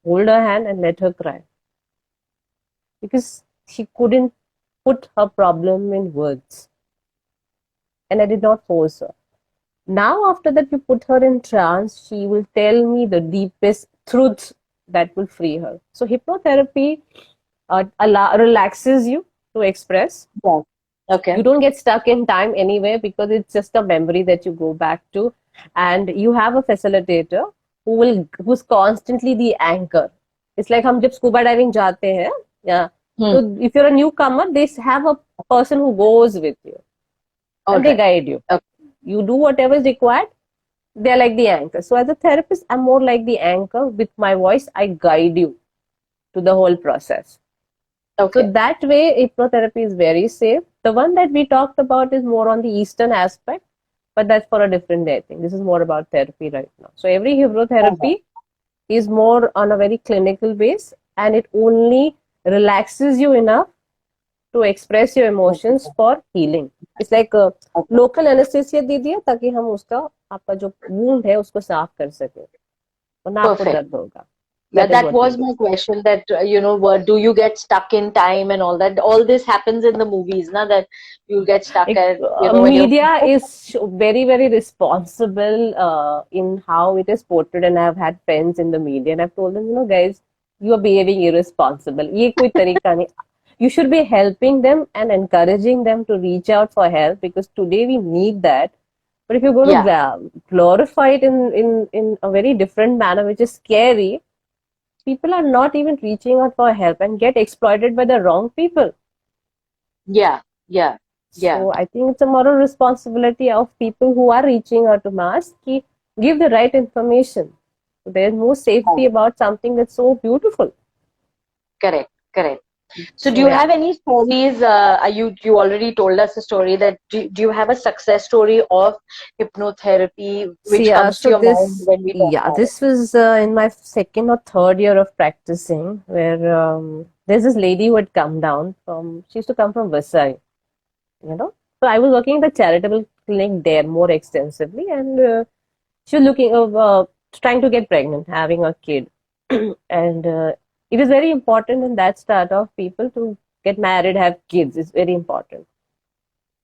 hold her hand, and let her cry because she couldn't put her problem in words. And I did not force her. Now, after that, you put her in trance, she will tell me the deepest truth that will free her. So, hypnotherapy relaxes you to express. Yeah. Okay. You don't get stuck in time anyway because it's just a memory that you go back to, and you have a facilitator who's constantly the anchor. It's like हम जब scuba diving जाते हैं, yeah. Hmm. So if you're a newcomer, they have a person who goes with you All and they right. guide you. Okay. You do whatever is required. They're like the anchor. So as a therapist, I'm more like the anchor. With my voice, I guide you to the whole process. Okay. So that way, hypnotherapy is very safe. The one that we talked about is more on the Eastern aspect, but that's for a different day. I think this is more about therapy right now. So every hypnotherapy is more on a very clinical base, and it only relaxes you enough to express your emotions for healing. It's like a Okay. local anesthesia दे दिया ताकि हम उसका आपका जो wound है उसको साफ कर सके, वरना आपको Perfect. दर्द होगा. Yeah, That is that what we was do. my question. That what do you get stuck in time and all that? All this happens in the movies, na? That you get stuck Like, at when you're. media is very, very responsible in how it is portrayed, and I've had friends in the media, and I've told them, guys, you are behaving irresponsible. ये कोई तरीका नहीं. You should be helping them and encouraging them to reach out for help because today we need that. But if you're going Yeah. to glorify it in a very different manner, which is scary, people are not even reaching out for help and get exploited by the wrong people. Yeah. Yeah. Yeah. So I think it's a moral responsibility of people who are reaching out to us to give the right information. So there's more safety about something that's so beautiful. Correct. Correct. So do So you yeah. have any stories? You already told us a story that do you have a success story of hypnotherapy which See, comes to so your mind when we talk about it? this was in my second or third year of practicing, where there's this lady who had come down she used to come from Vasai, you know. So I was working in the charitable clinic there more extensively, and she was trying to get pregnant, having a kid, and it is very important in that start of people to get married, have kids. It's very important.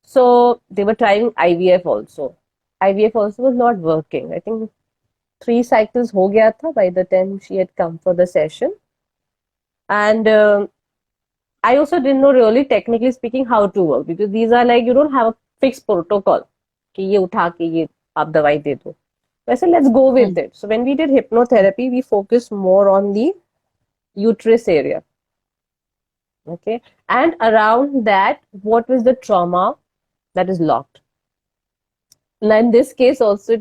So they were trying IVF also. IVF also was not working. I think 3 cycles ho gaya tha by the time she had come for the session. And I also didn't know really technically speaking how to work because these are like you don't have a fixed protocol कि ये उठा के ये आप दवाई दे दो. So I said let's go with it. So when we did hypnotherapy, we focused more on the uterus area. Okay. And around that, what was the trauma that is locked? Now, in this case, also,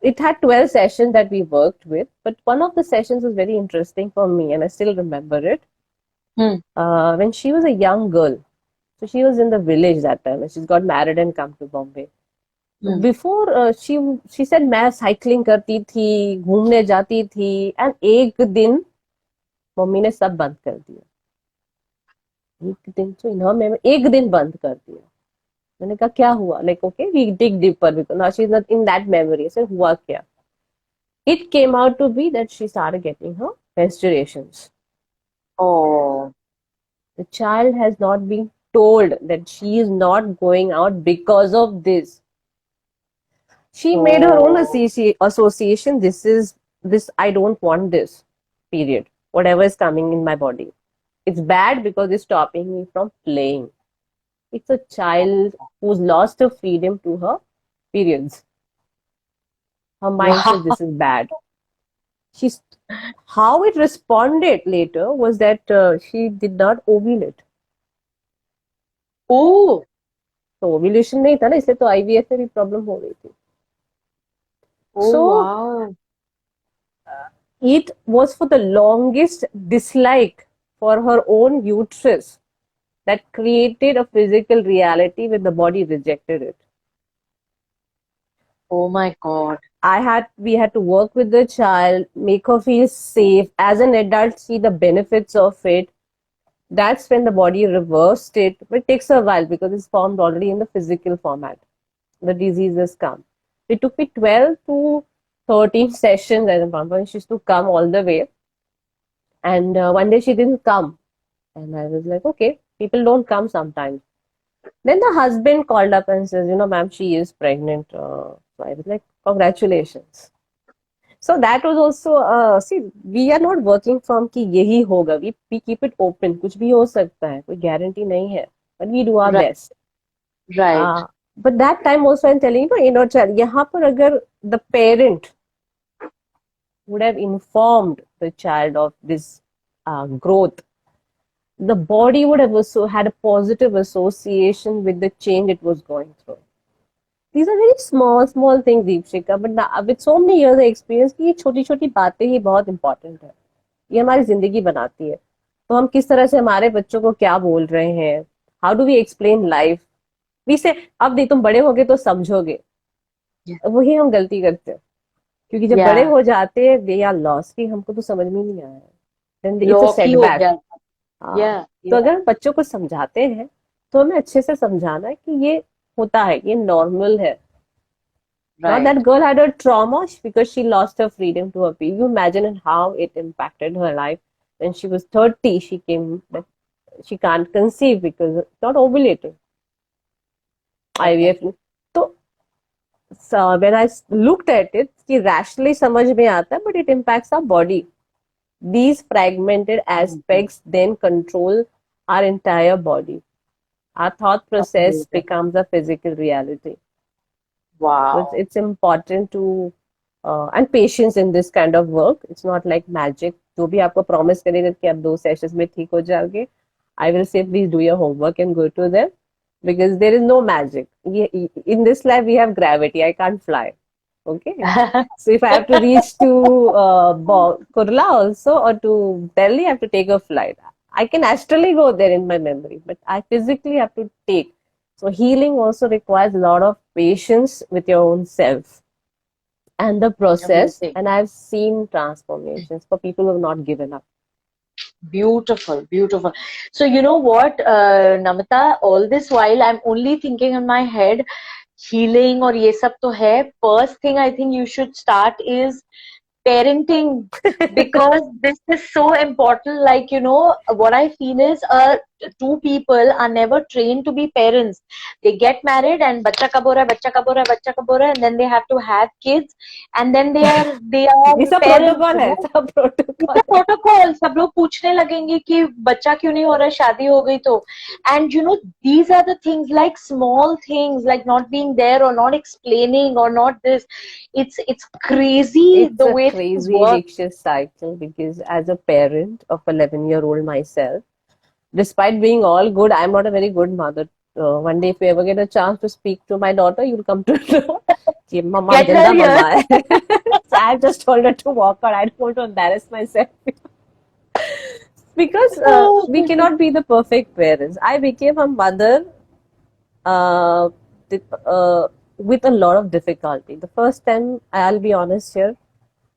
it had 12 sessions that we worked with, but one of the sessions was very interesting for me, and I still remember it. When she was a young girl, so she was in the village that time, and she's got married and come to Bombay. Before she said मैं cycling करती थी, घूमने जाती थी, and एक दिन mummy ने सब बंद कर दिया. एक दिन तो इन हर एक दिन बंद कर दिया. मैंने कहा क्या हुआ? Like okay, we dig deeper because now she's not in that memory. So हुआ क्या? It came out to be that she started getting her menstruations. Oh. The child has not been told that she is not going out because of this. She made her own association. This, I don't want this, period. Whatever is coming in my body. It's bad because it's stopping me from playing. It's a child who's lost her freedom to her periods. Her mind says this is bad. How it responded later was that she did not ovulate. Oh. तो ovulation नहीं था ना, इसलिए तो IVF में भी problem हो रही थी. Oh, So wow. it was for the longest dislike for her own uterus that created a physical reality when the body rejected it. Oh my God. We had to work with the child, make her feel safe. As an adult, see the benefits of it. That's when the body reversed it. But it takes a while because it's formed already in the physical format. The diseases come. It took me 12 to 13 sessions. I remember she used to come all the way. And one day she didn't come. And I was like, okay, people don't come sometimes. Then the husband called up and says, ma'am, she is pregnant. So I was like, congratulations. So that was also, see, we are not working from कि यही होगा. We keep it open. कुछ भी हो सकता है. कोई guarantee नहीं है. But we do our best. Right. But that time also I'm telling you, child, यहाँ पर अगर the parent would have informed the child of this growth, the body would have also had a positive association with the change it was going through. These are very small things, Deepshika, but with so many years of experience, कि ये छोटी-छोटी बातें ही बहुत important है. ये हमारी जिंदगी बनाती है. तो हम किस तरह से हमारे बच्चों को क्या बोल रहे हैं? How do we explain life? We say, अब नहीं तुम बड़े होगे तो समझोगे. वही हम गलती करते हैं. क्योंकि जब बड़े हो जाते हैं, they are lost कि हमको तो समझ में नहीं आया. Then it's a setback. तो अगर हम बच्चों को समझाते हैं तो हमें अच्छे से समझाना है कि ये होता है, ये नॉर्मल है. Now that girl had a trauma because she lost her freedom to her period. You imagine how it impacted her life. When she was 30, she can't conceive because it's not ovulating. IVF. So when I looked at it, कि rationally समझ में आता है, but it impacts our body. These fragmented aspects then control our entire body. Our thought process becomes a physical reality. Wow. It's important to and patience in this kind of work. It's not like magic. जो भी आपको promise करेगा कि आप 2 sessions में ठीक हो जाओगे, I will say please do your homework and go to them because there is no magic. In this life we have gravity. I can't fly. Okay. So if I have to reach to Kurla also or to Delhi, I have to take a flight. I can astrally go there in my memory, but I physically have to take. So healing also requires a lot of patience with your own self and the process. Amazing. And I've seen transformations for people who have not given up. Beautiful, beautiful. So you know what, Namita, all this while I'm only thinking in my head, healing और ये सब तो है. First thing I think you should start is parenting because this is so important. Like, what I feel is two people are never trained to be parents. They get married and बच्चा कब हो रहा है, बच्चा कब हो रहा है, बच्चा कब हो रहा है, and then they have to have kids and then they are ये सब parents. प्रोटोकॉल है, सब प्रोटोकॉल. सब लोग पूछने लगेंगे कि बच्चा क्यों नहीं हो रहा है, शादी हो गई तो. And these are the things, like small things, like not being there or not explaining or not this. It's crazy. It's the way a crazy vicious cycle because as a parent of 11-year-old myself, Despite being all good, I'm not a very good mother. One day, if you ever get a chance to speak to my daughter, you'll come to know कि mama Get her ganda here. mama hai. So I just told her to walk out. I don't want to embarrass myself because we cannot be the perfect parents. I became a mother uh, with a lot of difficulty. The first time, I'll be honest here,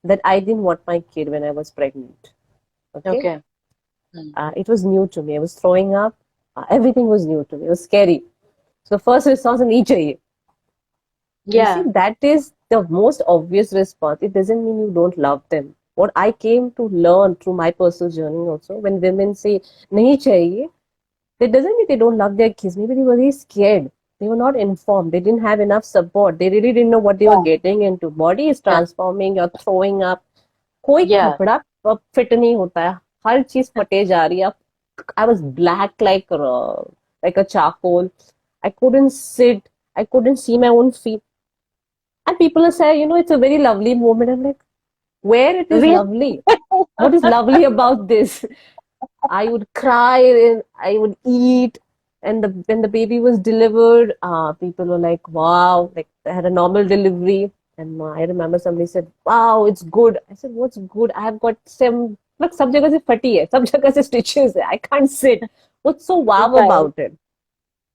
that I didn't want my kid when I was pregnant. Okay, Okay. Hmm. it was new to me. I was throwing up. Everything was new to me. It was scary. So first response, nahi chahiye. You see, Yeah. that is the most obvious response. It doesn't mean you don't love them. What I came to learn through my personal journey also, when women say nahi chahiye, that doesn't mean they don't love their kids. Maybe they were very scared. They were not informed. They didn't have enough support. They really didn't know what they were Yeah. getting into. Body is Yeah. transforming. You're throwing up. कोई Yeah. कपड़ा fit नहीं होता है. हर चीज फटे जा रही है. I was black like a charcoal. I couldn't sit. I couldn't see my own feet. And people are saying, it's a very lovely moment. I'm like, where it is Really? lovely? What is lovely about this? I would cry and I would eat. And when the baby was delivered, people were like, wow, like I had a normal delivery. And I remember somebody said, wow, it's good. I said, what's good? I have got some, look, सब जगह से फटी है, सब जगह से stitches है. I can't sit. What's so wow Right. about it?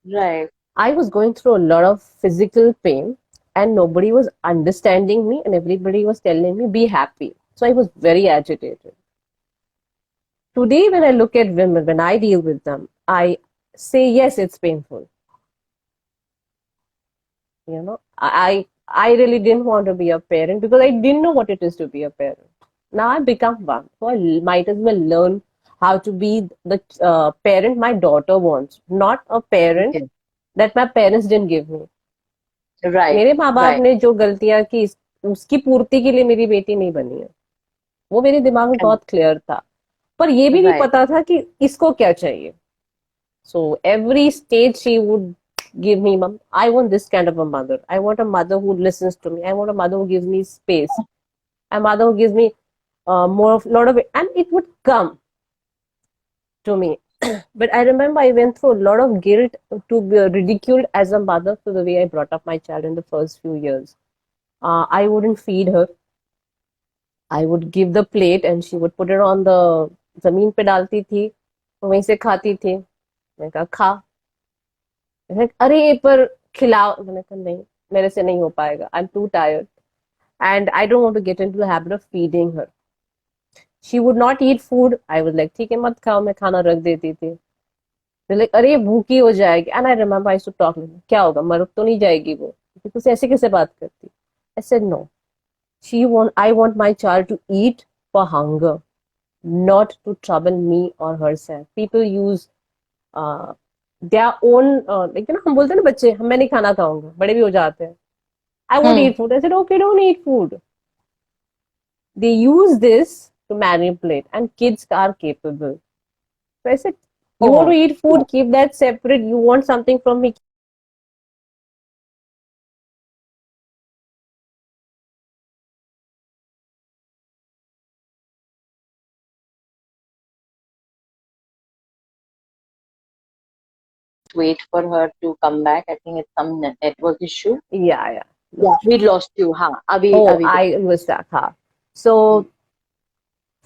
Right. I was going through a lot of physical pain and nobody was understanding me and everybody was telling me, be happy. So I was very agitated. Today, when I look at women, when I deal with them, I say, yes, it's painful. I really didn't want to be a parent because I didn't know what it is to be a parent. Now I've become one. So I might as well learn how to be the parent my daughter wants, not a parent Okay. that my parents didn't give me. Right. मेरे माँ बाप Right. ने जो गलतियां की उसकी पूर्ति के लिए मेरी बेटी नहीं बनी है. वो मेरे दिमाग में And बहुत क्लियर था. पर ये भी नहीं right. पता था कि इसको क्या चाहिए. So every stage she would give me, Mom, I want this kind of a mother. I want a mother who listens to me. I want a mother who gives me space. A mother who gives me more of lot of it. And it would come to me. But I remember I went through a lot of guilt to be ridiculed as a mother for the way I brought up my child in the first few years. I wouldn't feed her. I would give the plate and she would put it on the जमीन पे डालती थी. वहीं से खाती थी. मैंने कहा खा. अरे पर खिलाओ. मैंने कहा नहीं, मेरे से नहीं हो पाएगा. I am too tired and I don't want to get into the habit of feeding her. She would not eat food. I was like ठीक है मत खाओ. मैं खाना रख देती थी. लाइक अरे भूखी हो जाएगी. And I remember I to talk, क्या होगा, मर तो नहीं जाएगी वो. तो ऐसे कैसे बात करती. I said no. I want my child to eat for hunger, not to trouble me or herself. People use their own हम बोलते हैं ना बच्चे, मैं नहीं खाना खाऊंगा, बड़े भी हो जाते हैं. I won't Hmm. eat food. I said, okay, don't eat food. They use this to manipulate, and kids are capable. So I said, you want to Oh. eat food, keep that separate. You want something from me, Wait for her to come back. I think it's some network issue. yeah. Yeah, we lost you. हाँ, Oh, अभी I was stuck. Huh? So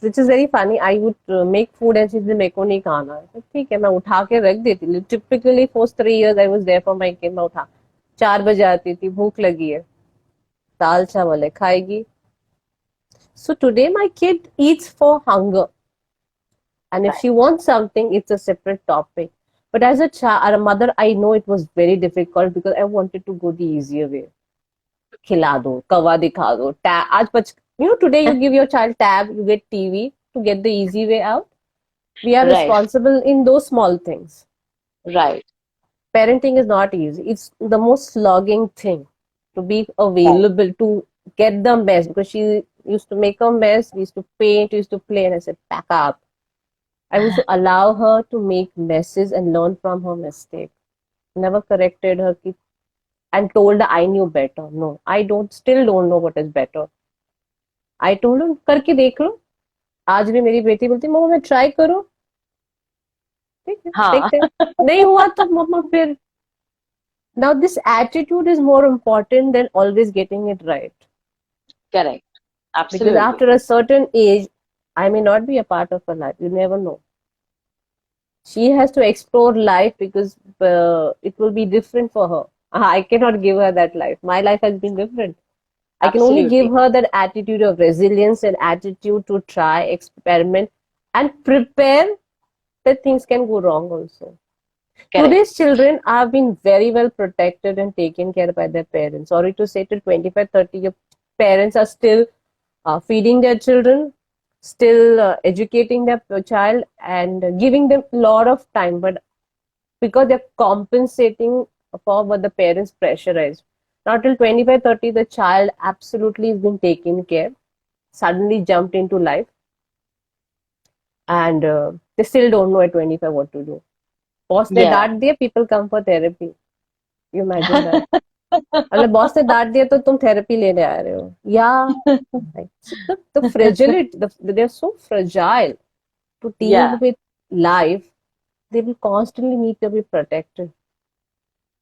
which is very funny. I would make food and she'd say मेरे को नहीं खाना है. तो ठीक है, मैं उठा के रख देती थी. Typically for 3 years I was there for my kid. मैं उठा 4 बजे आती थी, भूख लगी है, दाल चावल है, खाएगी. So today my kid eats for hunger, and if right. she wants something, it's a separate topic. But as a child, a mother, I know it was very difficult because I wanted to go the easier way. खिला दो, कवा दिखा दो, आज बच. Today you give your child tab, you get TV to get the easy way out. We are Right. responsible in those small things. Right. Parenting is not easy. It's the most slogging thing to be available to get the mess, because she used to make a mess. We used to paint, we used to play, and I said, pack up. I used to allow her to make messes and learn from her mistake. Never corrected her and told her I knew better. No, I still don't know what is better. I told her करके देख लो. आज भी मेरी बेटी बोलती मम्मा मैं try करूं. हाँ. देखते हैं. नहीं हुआ तो मम्मा फिर. Now this attitude is more important than always getting it right. Correct. Because Absolutely. after a certain age, I may not be a part of her life. You never know. She has to explore life because it will be different for her. I cannot give her that life. My life has been different. I can only give Absolutely. her that attitude of resilience and attitude to try, experiment, and prepare that things can go wrong also. Correct. Today's children are being very well protected and taken care by their parents. Sorry to say, till 25, 30, your parents are still feeding their children, still educating their child, and giving them a lot of time. But because they're compensating for what the parents pressurized. Not till 25, 30, the child absolutely has been taken care, suddenly jumped into life, and they still don't know at 25 what to do. Boss ने Yeah. डांट दिया, people come for therapy. You imagine that? मतलब boss ने डांट दिया तो तुम therapy लेने आ रहे हो या the fragility, they're so fragile to deal Yeah. with life. They will constantly need to be protected.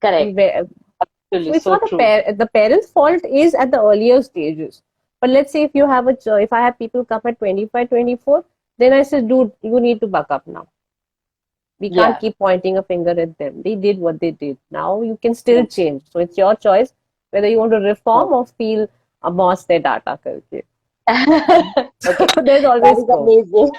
Correct. And so Absolutely. it's So not true. the parents' fault is at the earlier stages. But let's say if you have if I have people come at 25, 24, then I said, dude, you need to buck up now. We can't Yeah. keep pointing a finger at them. They did what they did. Now you can Yeah. still change. So it's your choice whether you want to reform or feel a boss ne data karke. Okay. There's That always is scope. amazing.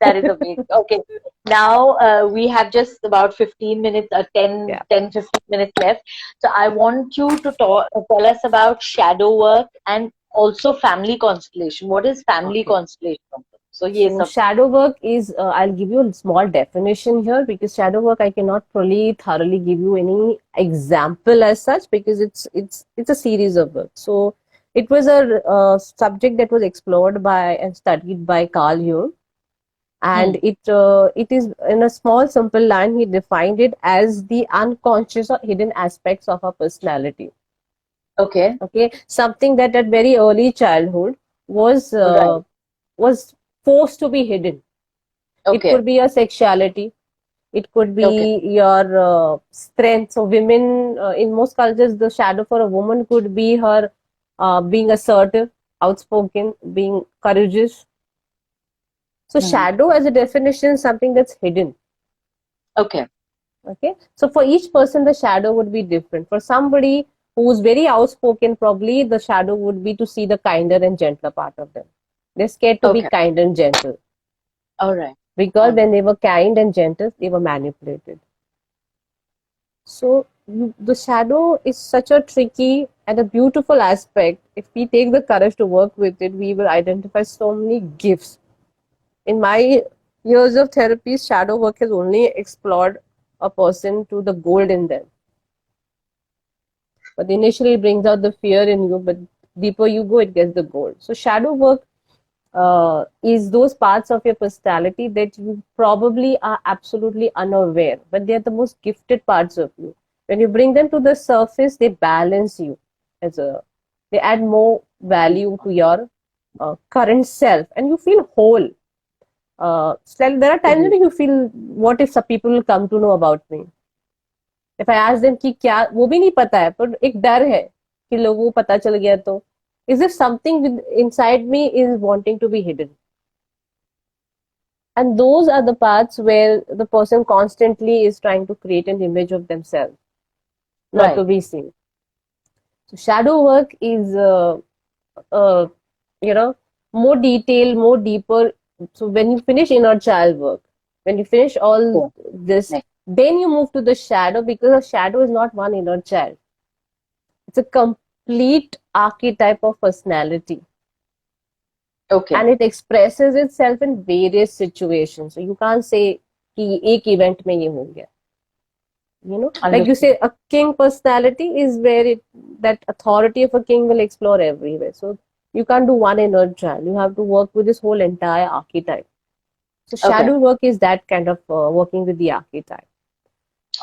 That is amazing. Okay. Now we have just about 15 minutes or 10, Yeah. 10, 15 minutes left. So I want you to tell us about shadow work and also family constellation. What is family Okay. constellation? So yes, So shadow work is, I'll give you a small definition here because shadow work I cannot fully thoroughly give you any example as such because it's a series of work. So it was a subject that was explored by and studied by Carl Jung, and it is in a small simple line he defined it as the unconscious or hidden aspects of our personality. Okay. Okay, something that at very early childhood was Right. was forced to be hidden. It Okay. could be your sexuality. It could Okay. be your strength. So, women in most cultures, the shadow for a woman could be her being assertive, outspoken, being courageous. So, shadow as a definition is something that's hidden. Okay. Okay. So, for each person, the shadow would be different. For somebody who's very outspoken, probably the shadow would be to see the kinder and gentler part of them. They're scared to be Okay. kind and gentle. All right. Because when they were kind and gentle, they were manipulated. So the shadow is such a tricky and a beautiful aspect. If we take the courage to work with it, we will identify so many gifts. In my years of therapy, shadow work has only explored a person to the gold in them. But initially it brings out the fear in you, but deeper you go, it gets the gold. So shadow work is those parts of your personality that you probably are absolutely unaware, but they are the most gifted parts of you. When you bring them to the surface, they balance you they add more value to your current self, and you feel whole. So there are times when you feel, what if some people will come to know about me? If I ask them कि क्या, वो भी नहीं पता है, पर एक डर है कि लोगों को पता चल गया तो, is there something inside me is wanting to be hidden? And those are the parts where the person constantly is trying to create an image of themselves, not to be seen. So shadow work is, more detailed, more deeper. So when you finish inner child work, when you finish all this, then you move to the shadow, because a shadow is not one inner child. It's a complete archetype of personality. Okay. And it expresses itself in various situations. So you can't say कि एक event में ये हो गया. You know, like you say, a king personality is where that authority of a king will explore everywhere. So you can't do one inner child. You have to work with this whole entire archetype. So shadow work is that kind of working with the archetype.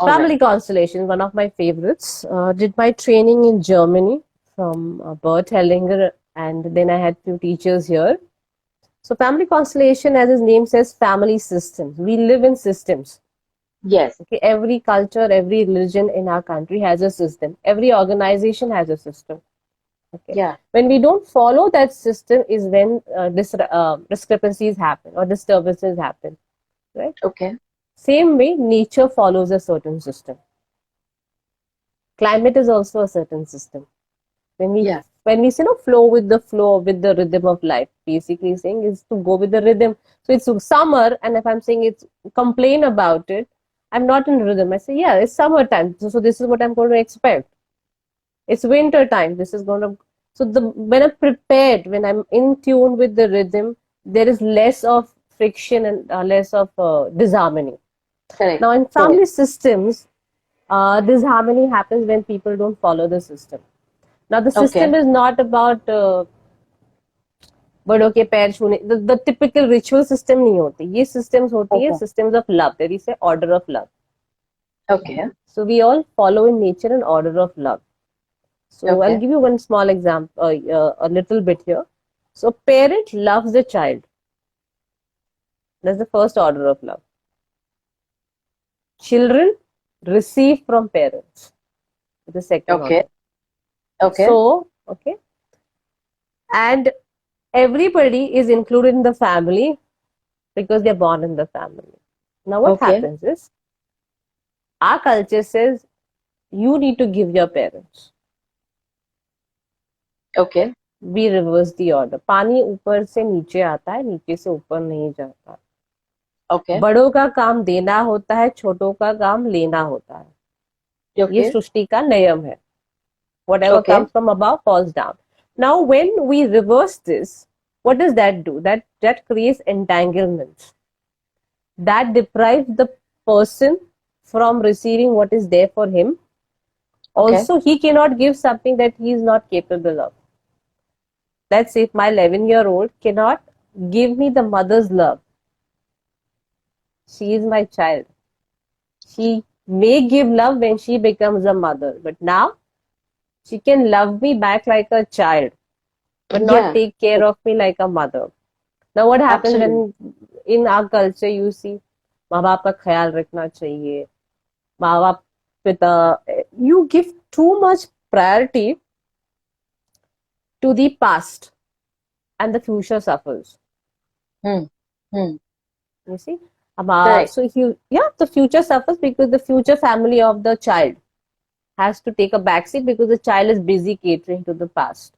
Family constellation, one of my favorites. Did my training in Germany from Bert Hellinger, and then I had few teachers here. So family constellation, as its name says, family systems. We live in systems. Yes. Okay, every culture, every religion in our country has a system. Every organization has a system. Okay, Yeah. when we don't follow that system is when discrepancies happen or disturbances happen, right? Okay. Same way, nature follows a certain system. Climate is also a certain system. When we Yeah. when we say no, flow with the flow, with the rhythm of life, basically saying is to go with the rhythm. So it's summer, and if I'm saying it's complain about it, I'm not in rhythm. I say, yeah, it's summertime, so this is what I'm going to expect. It's winter time. This is going to. So the when I'm prepared, when I'm in tune with the rhythm, there is less of friction and less of disharmony. Correct. Now in Correct. family systems, disharmony happens when people don't follow the system. Now the system Okay. is not about बड़ों के पैर छूने. The typical ritual system नहीं होती. ये systems होती है Okay. systems of love. There is a order of love. Okay. So we all follow in nature an order of love. So I'll Okay. give you one small example, a little bit here. So parent loves the child. That's the first order of love. Children receive from parents. The second Okay. order. Okay. So, okay. And everybody is included in the family because they're born in the family. Now what Okay. happens is, our culture says, you need to give your parents. Okay. We reverse the order. पानी ऊपर से नीचे आता है, नीचे से ऊपर नहीं जाता. Okay. बड़ों का काम देना होता है, छोटों का काम लेना होता है. ये Okay. सृष्टि का नियम है. Whatever Okay. comes from above falls down. Now, when we reverse this, what does that do? That creates entanglements. That deprives the person from receiving what is there for him. Okay. Also, he cannot give something that he is not capable of. Let's say if my 11-year-old cannot give me the mother's love. She is my child. She may give love when she becomes a mother, but now she can love me back like a child, but not Yeah. take care of me like a mother. Now what happens Absolutely. when in our culture you see माँ बाप का ख्याल रखना चाहिए, माँ बाप पिता, you give too much priority to the past and the future suffers. Hmm. Hmm. You see, Correct. so if you, yeah, the future suffers because the future family of the child has to take a backseat because the child is busy catering to the past.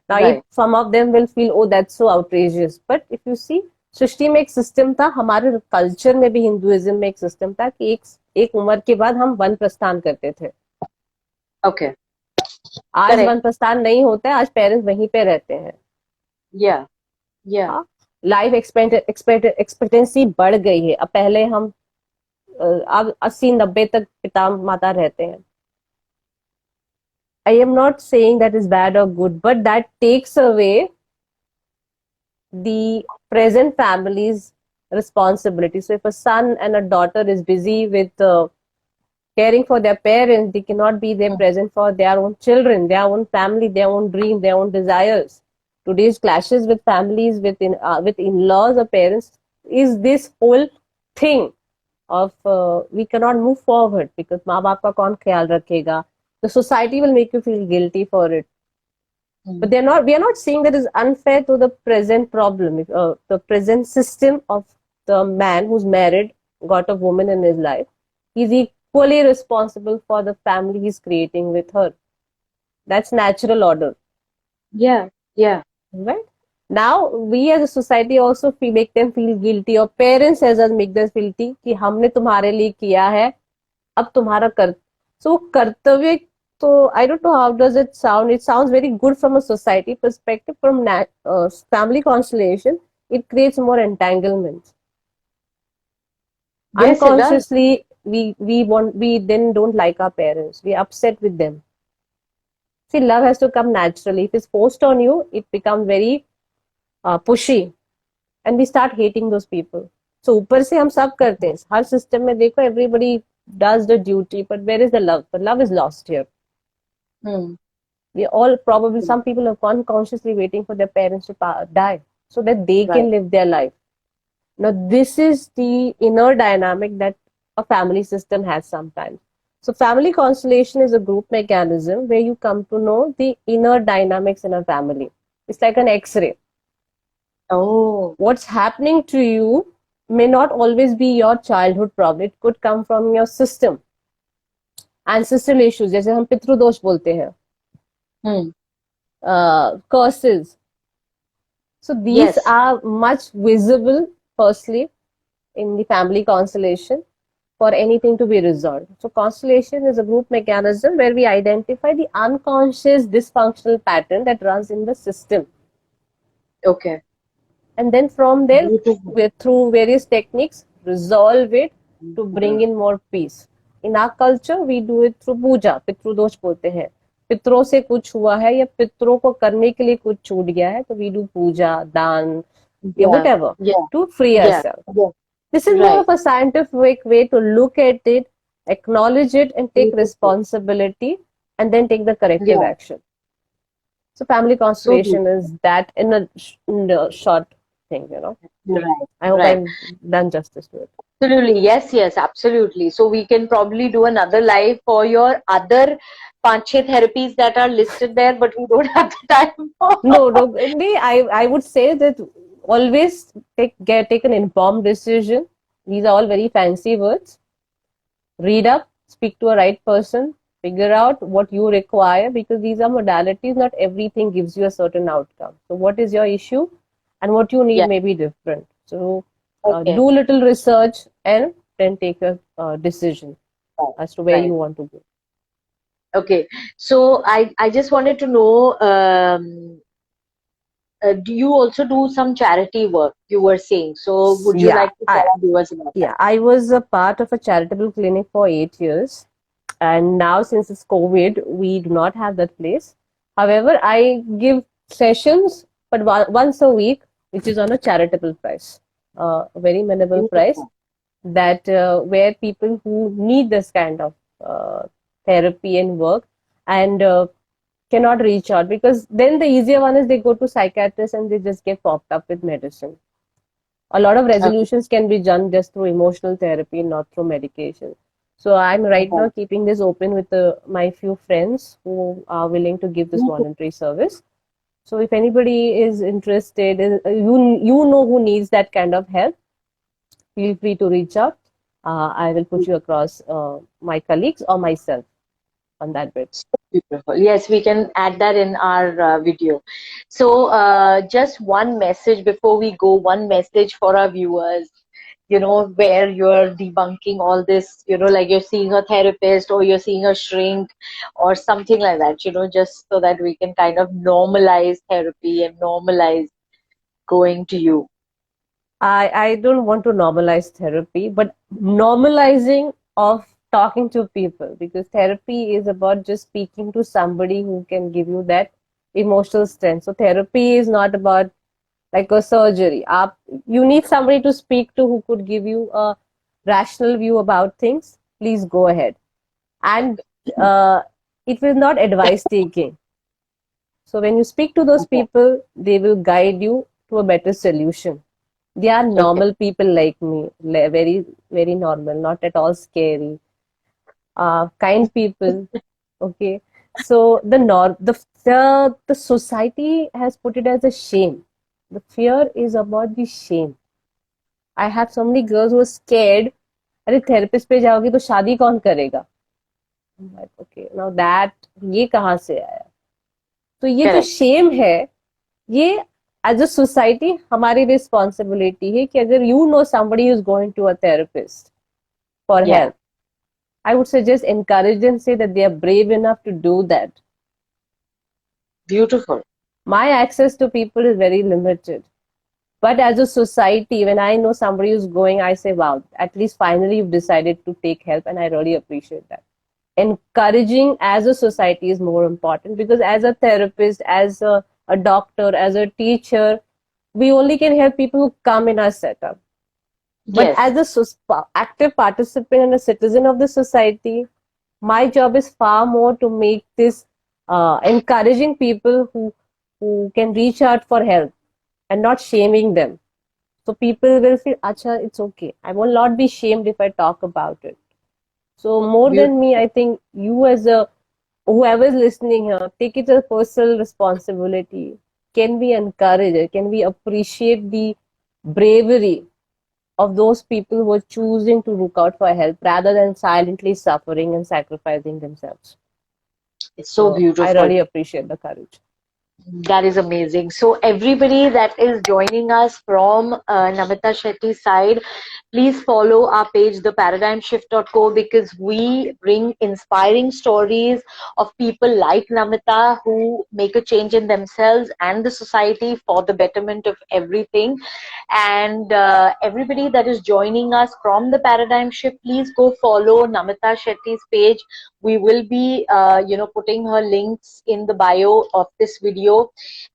Now, Right. some of them will feel, oh, that's so outrageous. But if you see, सृष्टि में एक system था, हमारे culture में भी Hinduism में एक system था कि एक उम्र के बाद हम वन प्रस्थान करते थे. Okay. आज Correct. वन प्रस्थान नहीं होता है, आज पेरेंट्स वहीं पे रहते हैं. Yeah. Yeah. लाइफ एक्सपेक्टेंसी बढ़ गई है. अब पहले हम अब 80-90 तक पिता माता रहते हैं. I am not saying that is bad or good, but that takes away the present family's responsibility. So if a son and a daughter is busy with caring for their parents, they cannot be there present for their own children, their own family, their own dream, their own desires. Today's clashes with families, with in-laws or parents, is this whole thing of we cannot move forward because माँ बाप का कौन ख्याल रखेगा. The society will make you feel guilty for it. But we are not saying that is unfair to the present problem. The present system of the man who's married, got a woman in his life, he's equally responsible for the family he's creating with her. That's natural order. Yeah. Yeah. Right? Now, we as a society also make them feel guilty, or parents as us make them feel guilty कि हमने तुम्हारे लिए किया है, अब तुम्हारा so कर्तव्य. So I don't know how does it sound. It sounds very good from a society perspective. From family constellation, it creates more entanglements. Yes, it does. Unconsciously, we then don't like our parents. We're upset with them. See, love has to come naturally. If it's forced on you, it becomes very pushy, and we start hating those people. So ऊपर से हम सब करते हैं. हर system में देखो, everybody does the duty, but where is the love? But love is lost here. We all probably, some people are unconsciously waiting for their parents to die so that they can live their life. Now, this is the inner dynamic that a family system has sometimes. So family constellation is a group mechanism where you come to know the inner dynamics in a family. It's like an X-ray. Oh, What's happening to you may not always be your childhood problem. It could come from your system. Ancestral issues, जैसे हम पितृदोष बोलते हैं, hmm. curses. So these Yes. are much visible, firstly, in the family constellation for anything to be resolved. So constellation is a group mechanism where we identify the unconscious dysfunctional pattern that runs in the system. Okay. And then from there, Beautiful. through various techniques, resolve it to bring in more peace. In our culture, we do it through puja, पितृदोष बोलते हैं. पितरों से कुछ हुआ है या पितरों को करने के लिए कुछ छूट गया है, तो we do puja, दान, Yeah. whatever, Yeah. to free Yeah. ourselves. Yeah. This is more Right. of a scientific way to look at it, acknowledge it, and take Beautiful. responsibility, and then take the corrective Yeah. action. So family So constellation is beautiful. that in a short thing, you know. Right. I hope Right. I've done justice to it. Absolutely. Yes, yes, absolutely. So we can probably do another live for your other 5-6 therapies that are listed there, but we don't have the time for. No. I would say that always take an informed decision. These are all very fancy words. Read up, speak to a right person, figure out what you require, because these are modalities. Not everything gives you a certain outcome. So what is your issue and what you need Yeah. may be different. So Okay. do little research and then take a decision as to where Right. you want to go. Okay. So I just wanted to know, do you also do some charity work, you were saying? So would you Yeah, like to tell our viewers about that? Yeah, I was a part of a charitable clinic for 8 years. And now, since it's COVID, we do not have that place. However, I give sessions, but once a week, which is on a charitable price, a very minimal price, Beautiful. that where people who need this kind of therapy and work and cannot reach out, because then the easier one is they go to psychiatrists and they just get popped up with medicine. A lot of Okay. resolutions can be done just through emotional therapy, not through medication. So I'm right now keeping this open with my few friends who are willing to give this voluntary service. So if anybody is interested, you know who needs that kind of help, feel free to reach out. I will put you across my colleagues or myself on that bit. So beautiful. Yes, we can add that in our video. So just one message before we go, one message for our viewers, you know, where you're debunking all this, you know, like you're seeing a therapist or you're seeing a shrink or something like that, you know, just so that we can kind of normalize therapy and normalize going to you. I don't want to normalize therapy, but normalizing of talking to people, because therapy is about just speaking to somebody who can give you that emotional strength. So therapy is not about like a surgery. You need somebody to speak to who could give you a rational view about things. Please go ahead. And it will not advice taking. So when you speak to those people, they will guide you to a better solution. They are normal people like me, very, very normal, not at all scary, kind people. Okay, so the society has put it as a shame. The fear is about the shame. I have so many girls who are scared. अरे therapist पे जाओगी तो शादी कौन करेगा? I'm like, okay, now that ये कहाँ से आया? तो ये जो shame है, ये as a society हमारी responsibility है कि अगर you know somebody who is going to a therapist for help, I would suggest encourage them, say that they are brave enough to do that. Beautiful. My access to people is very limited. But as a society, when I know somebody who's going, I say, wow, at least finally you've decided to take help, and I really appreciate that. Encouraging as a society is more important, because as a therapist, as a doctor, as a teacher, we only can help people who come in our setup. But as a active participant and a citizen of the society, my job is far more to make this encouraging people who can reach out for help and not shaming them. So people will feel, acha, it's okay. I will not be shamed if I talk about it. So more than me, I think you as a whoever is listening here, take it as a personal responsibility. Can we encourage it? Can we appreciate the bravery of those people who are choosing to look out for help rather than silently suffering and sacrificing themselves? It's so So I beautiful. really appreciate the courage. That is amazing. So everybody that is joining us from Namita Shetty's side, please follow our page, theparadigmshift.co, because we bring inspiring stories of people like Namita who make a change in themselves and the society for the betterment of everything. And everybody that is joining us from the Paradigm Shift, please go follow Namita Shetty's page. We will be putting her links in the bio of this video.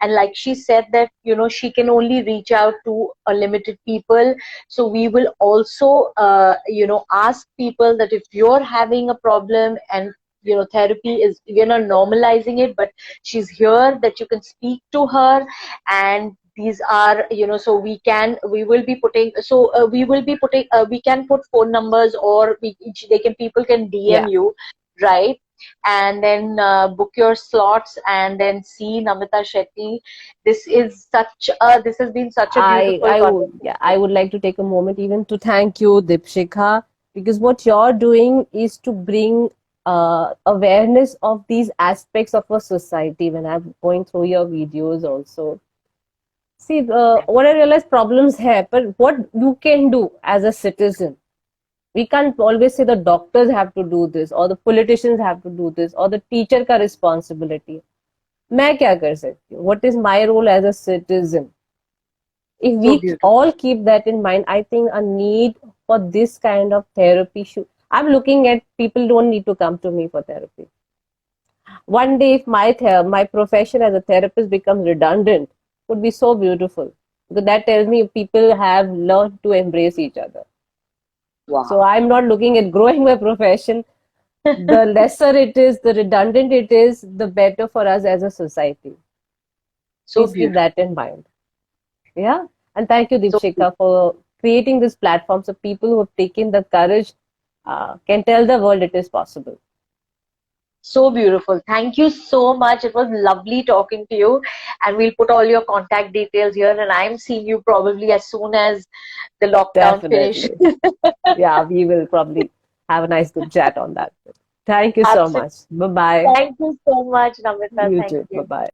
And like she said that she can only reach out to a limited people, so we will also ask people that if you're having a problem, and therapy is, we're not normalizing it, but she's here, that you can speak to her. And these are, so we will be putting, we can put phone numbers, or people can Yeah. DM you, right? And then book your slots and then see Namita Shetty. This has been such a beautiful I conversation. would like to take a moment even to thank you, Dipshikha, because what you're doing is to bring awareness of these aspects of our society. When I'm going through your videos, also see what I realize, problems happen. What you can do as a citizen, we can't always say the doctors have to do this, or the politicians have to do this, or the teacher का responsibility. मैं क्या कर सकती हूँ? What is my role as a citizen? If So we beautiful. all keep that in mind, I think a need for this kind of therapy should. I'm looking at people don't need to come to me for therapy. One day, if my profession as a therapist becomes redundant, would be so beautiful, because that tells me people have learned to embrace each other. So Wow. I'm not looking at growing my profession. The lesser it is, the redundant it is, the better for us as a society. So Please keep beautiful. that in mind. Yeah. And thank you, So Deepshika, for creating this platform so people who have taken the courage can tell the world it is possible. So beautiful. Thank you so much. It was lovely talking to you. And we'll put all your contact details here. And I'm seeing you probably as soon as the lockdown finish. Definitely. Yeah, we will probably have a nice good chat on that. Thank you so Absolutely. much. Bye bye. Thank you so much, Namita. You Thank too. Bye you. bye.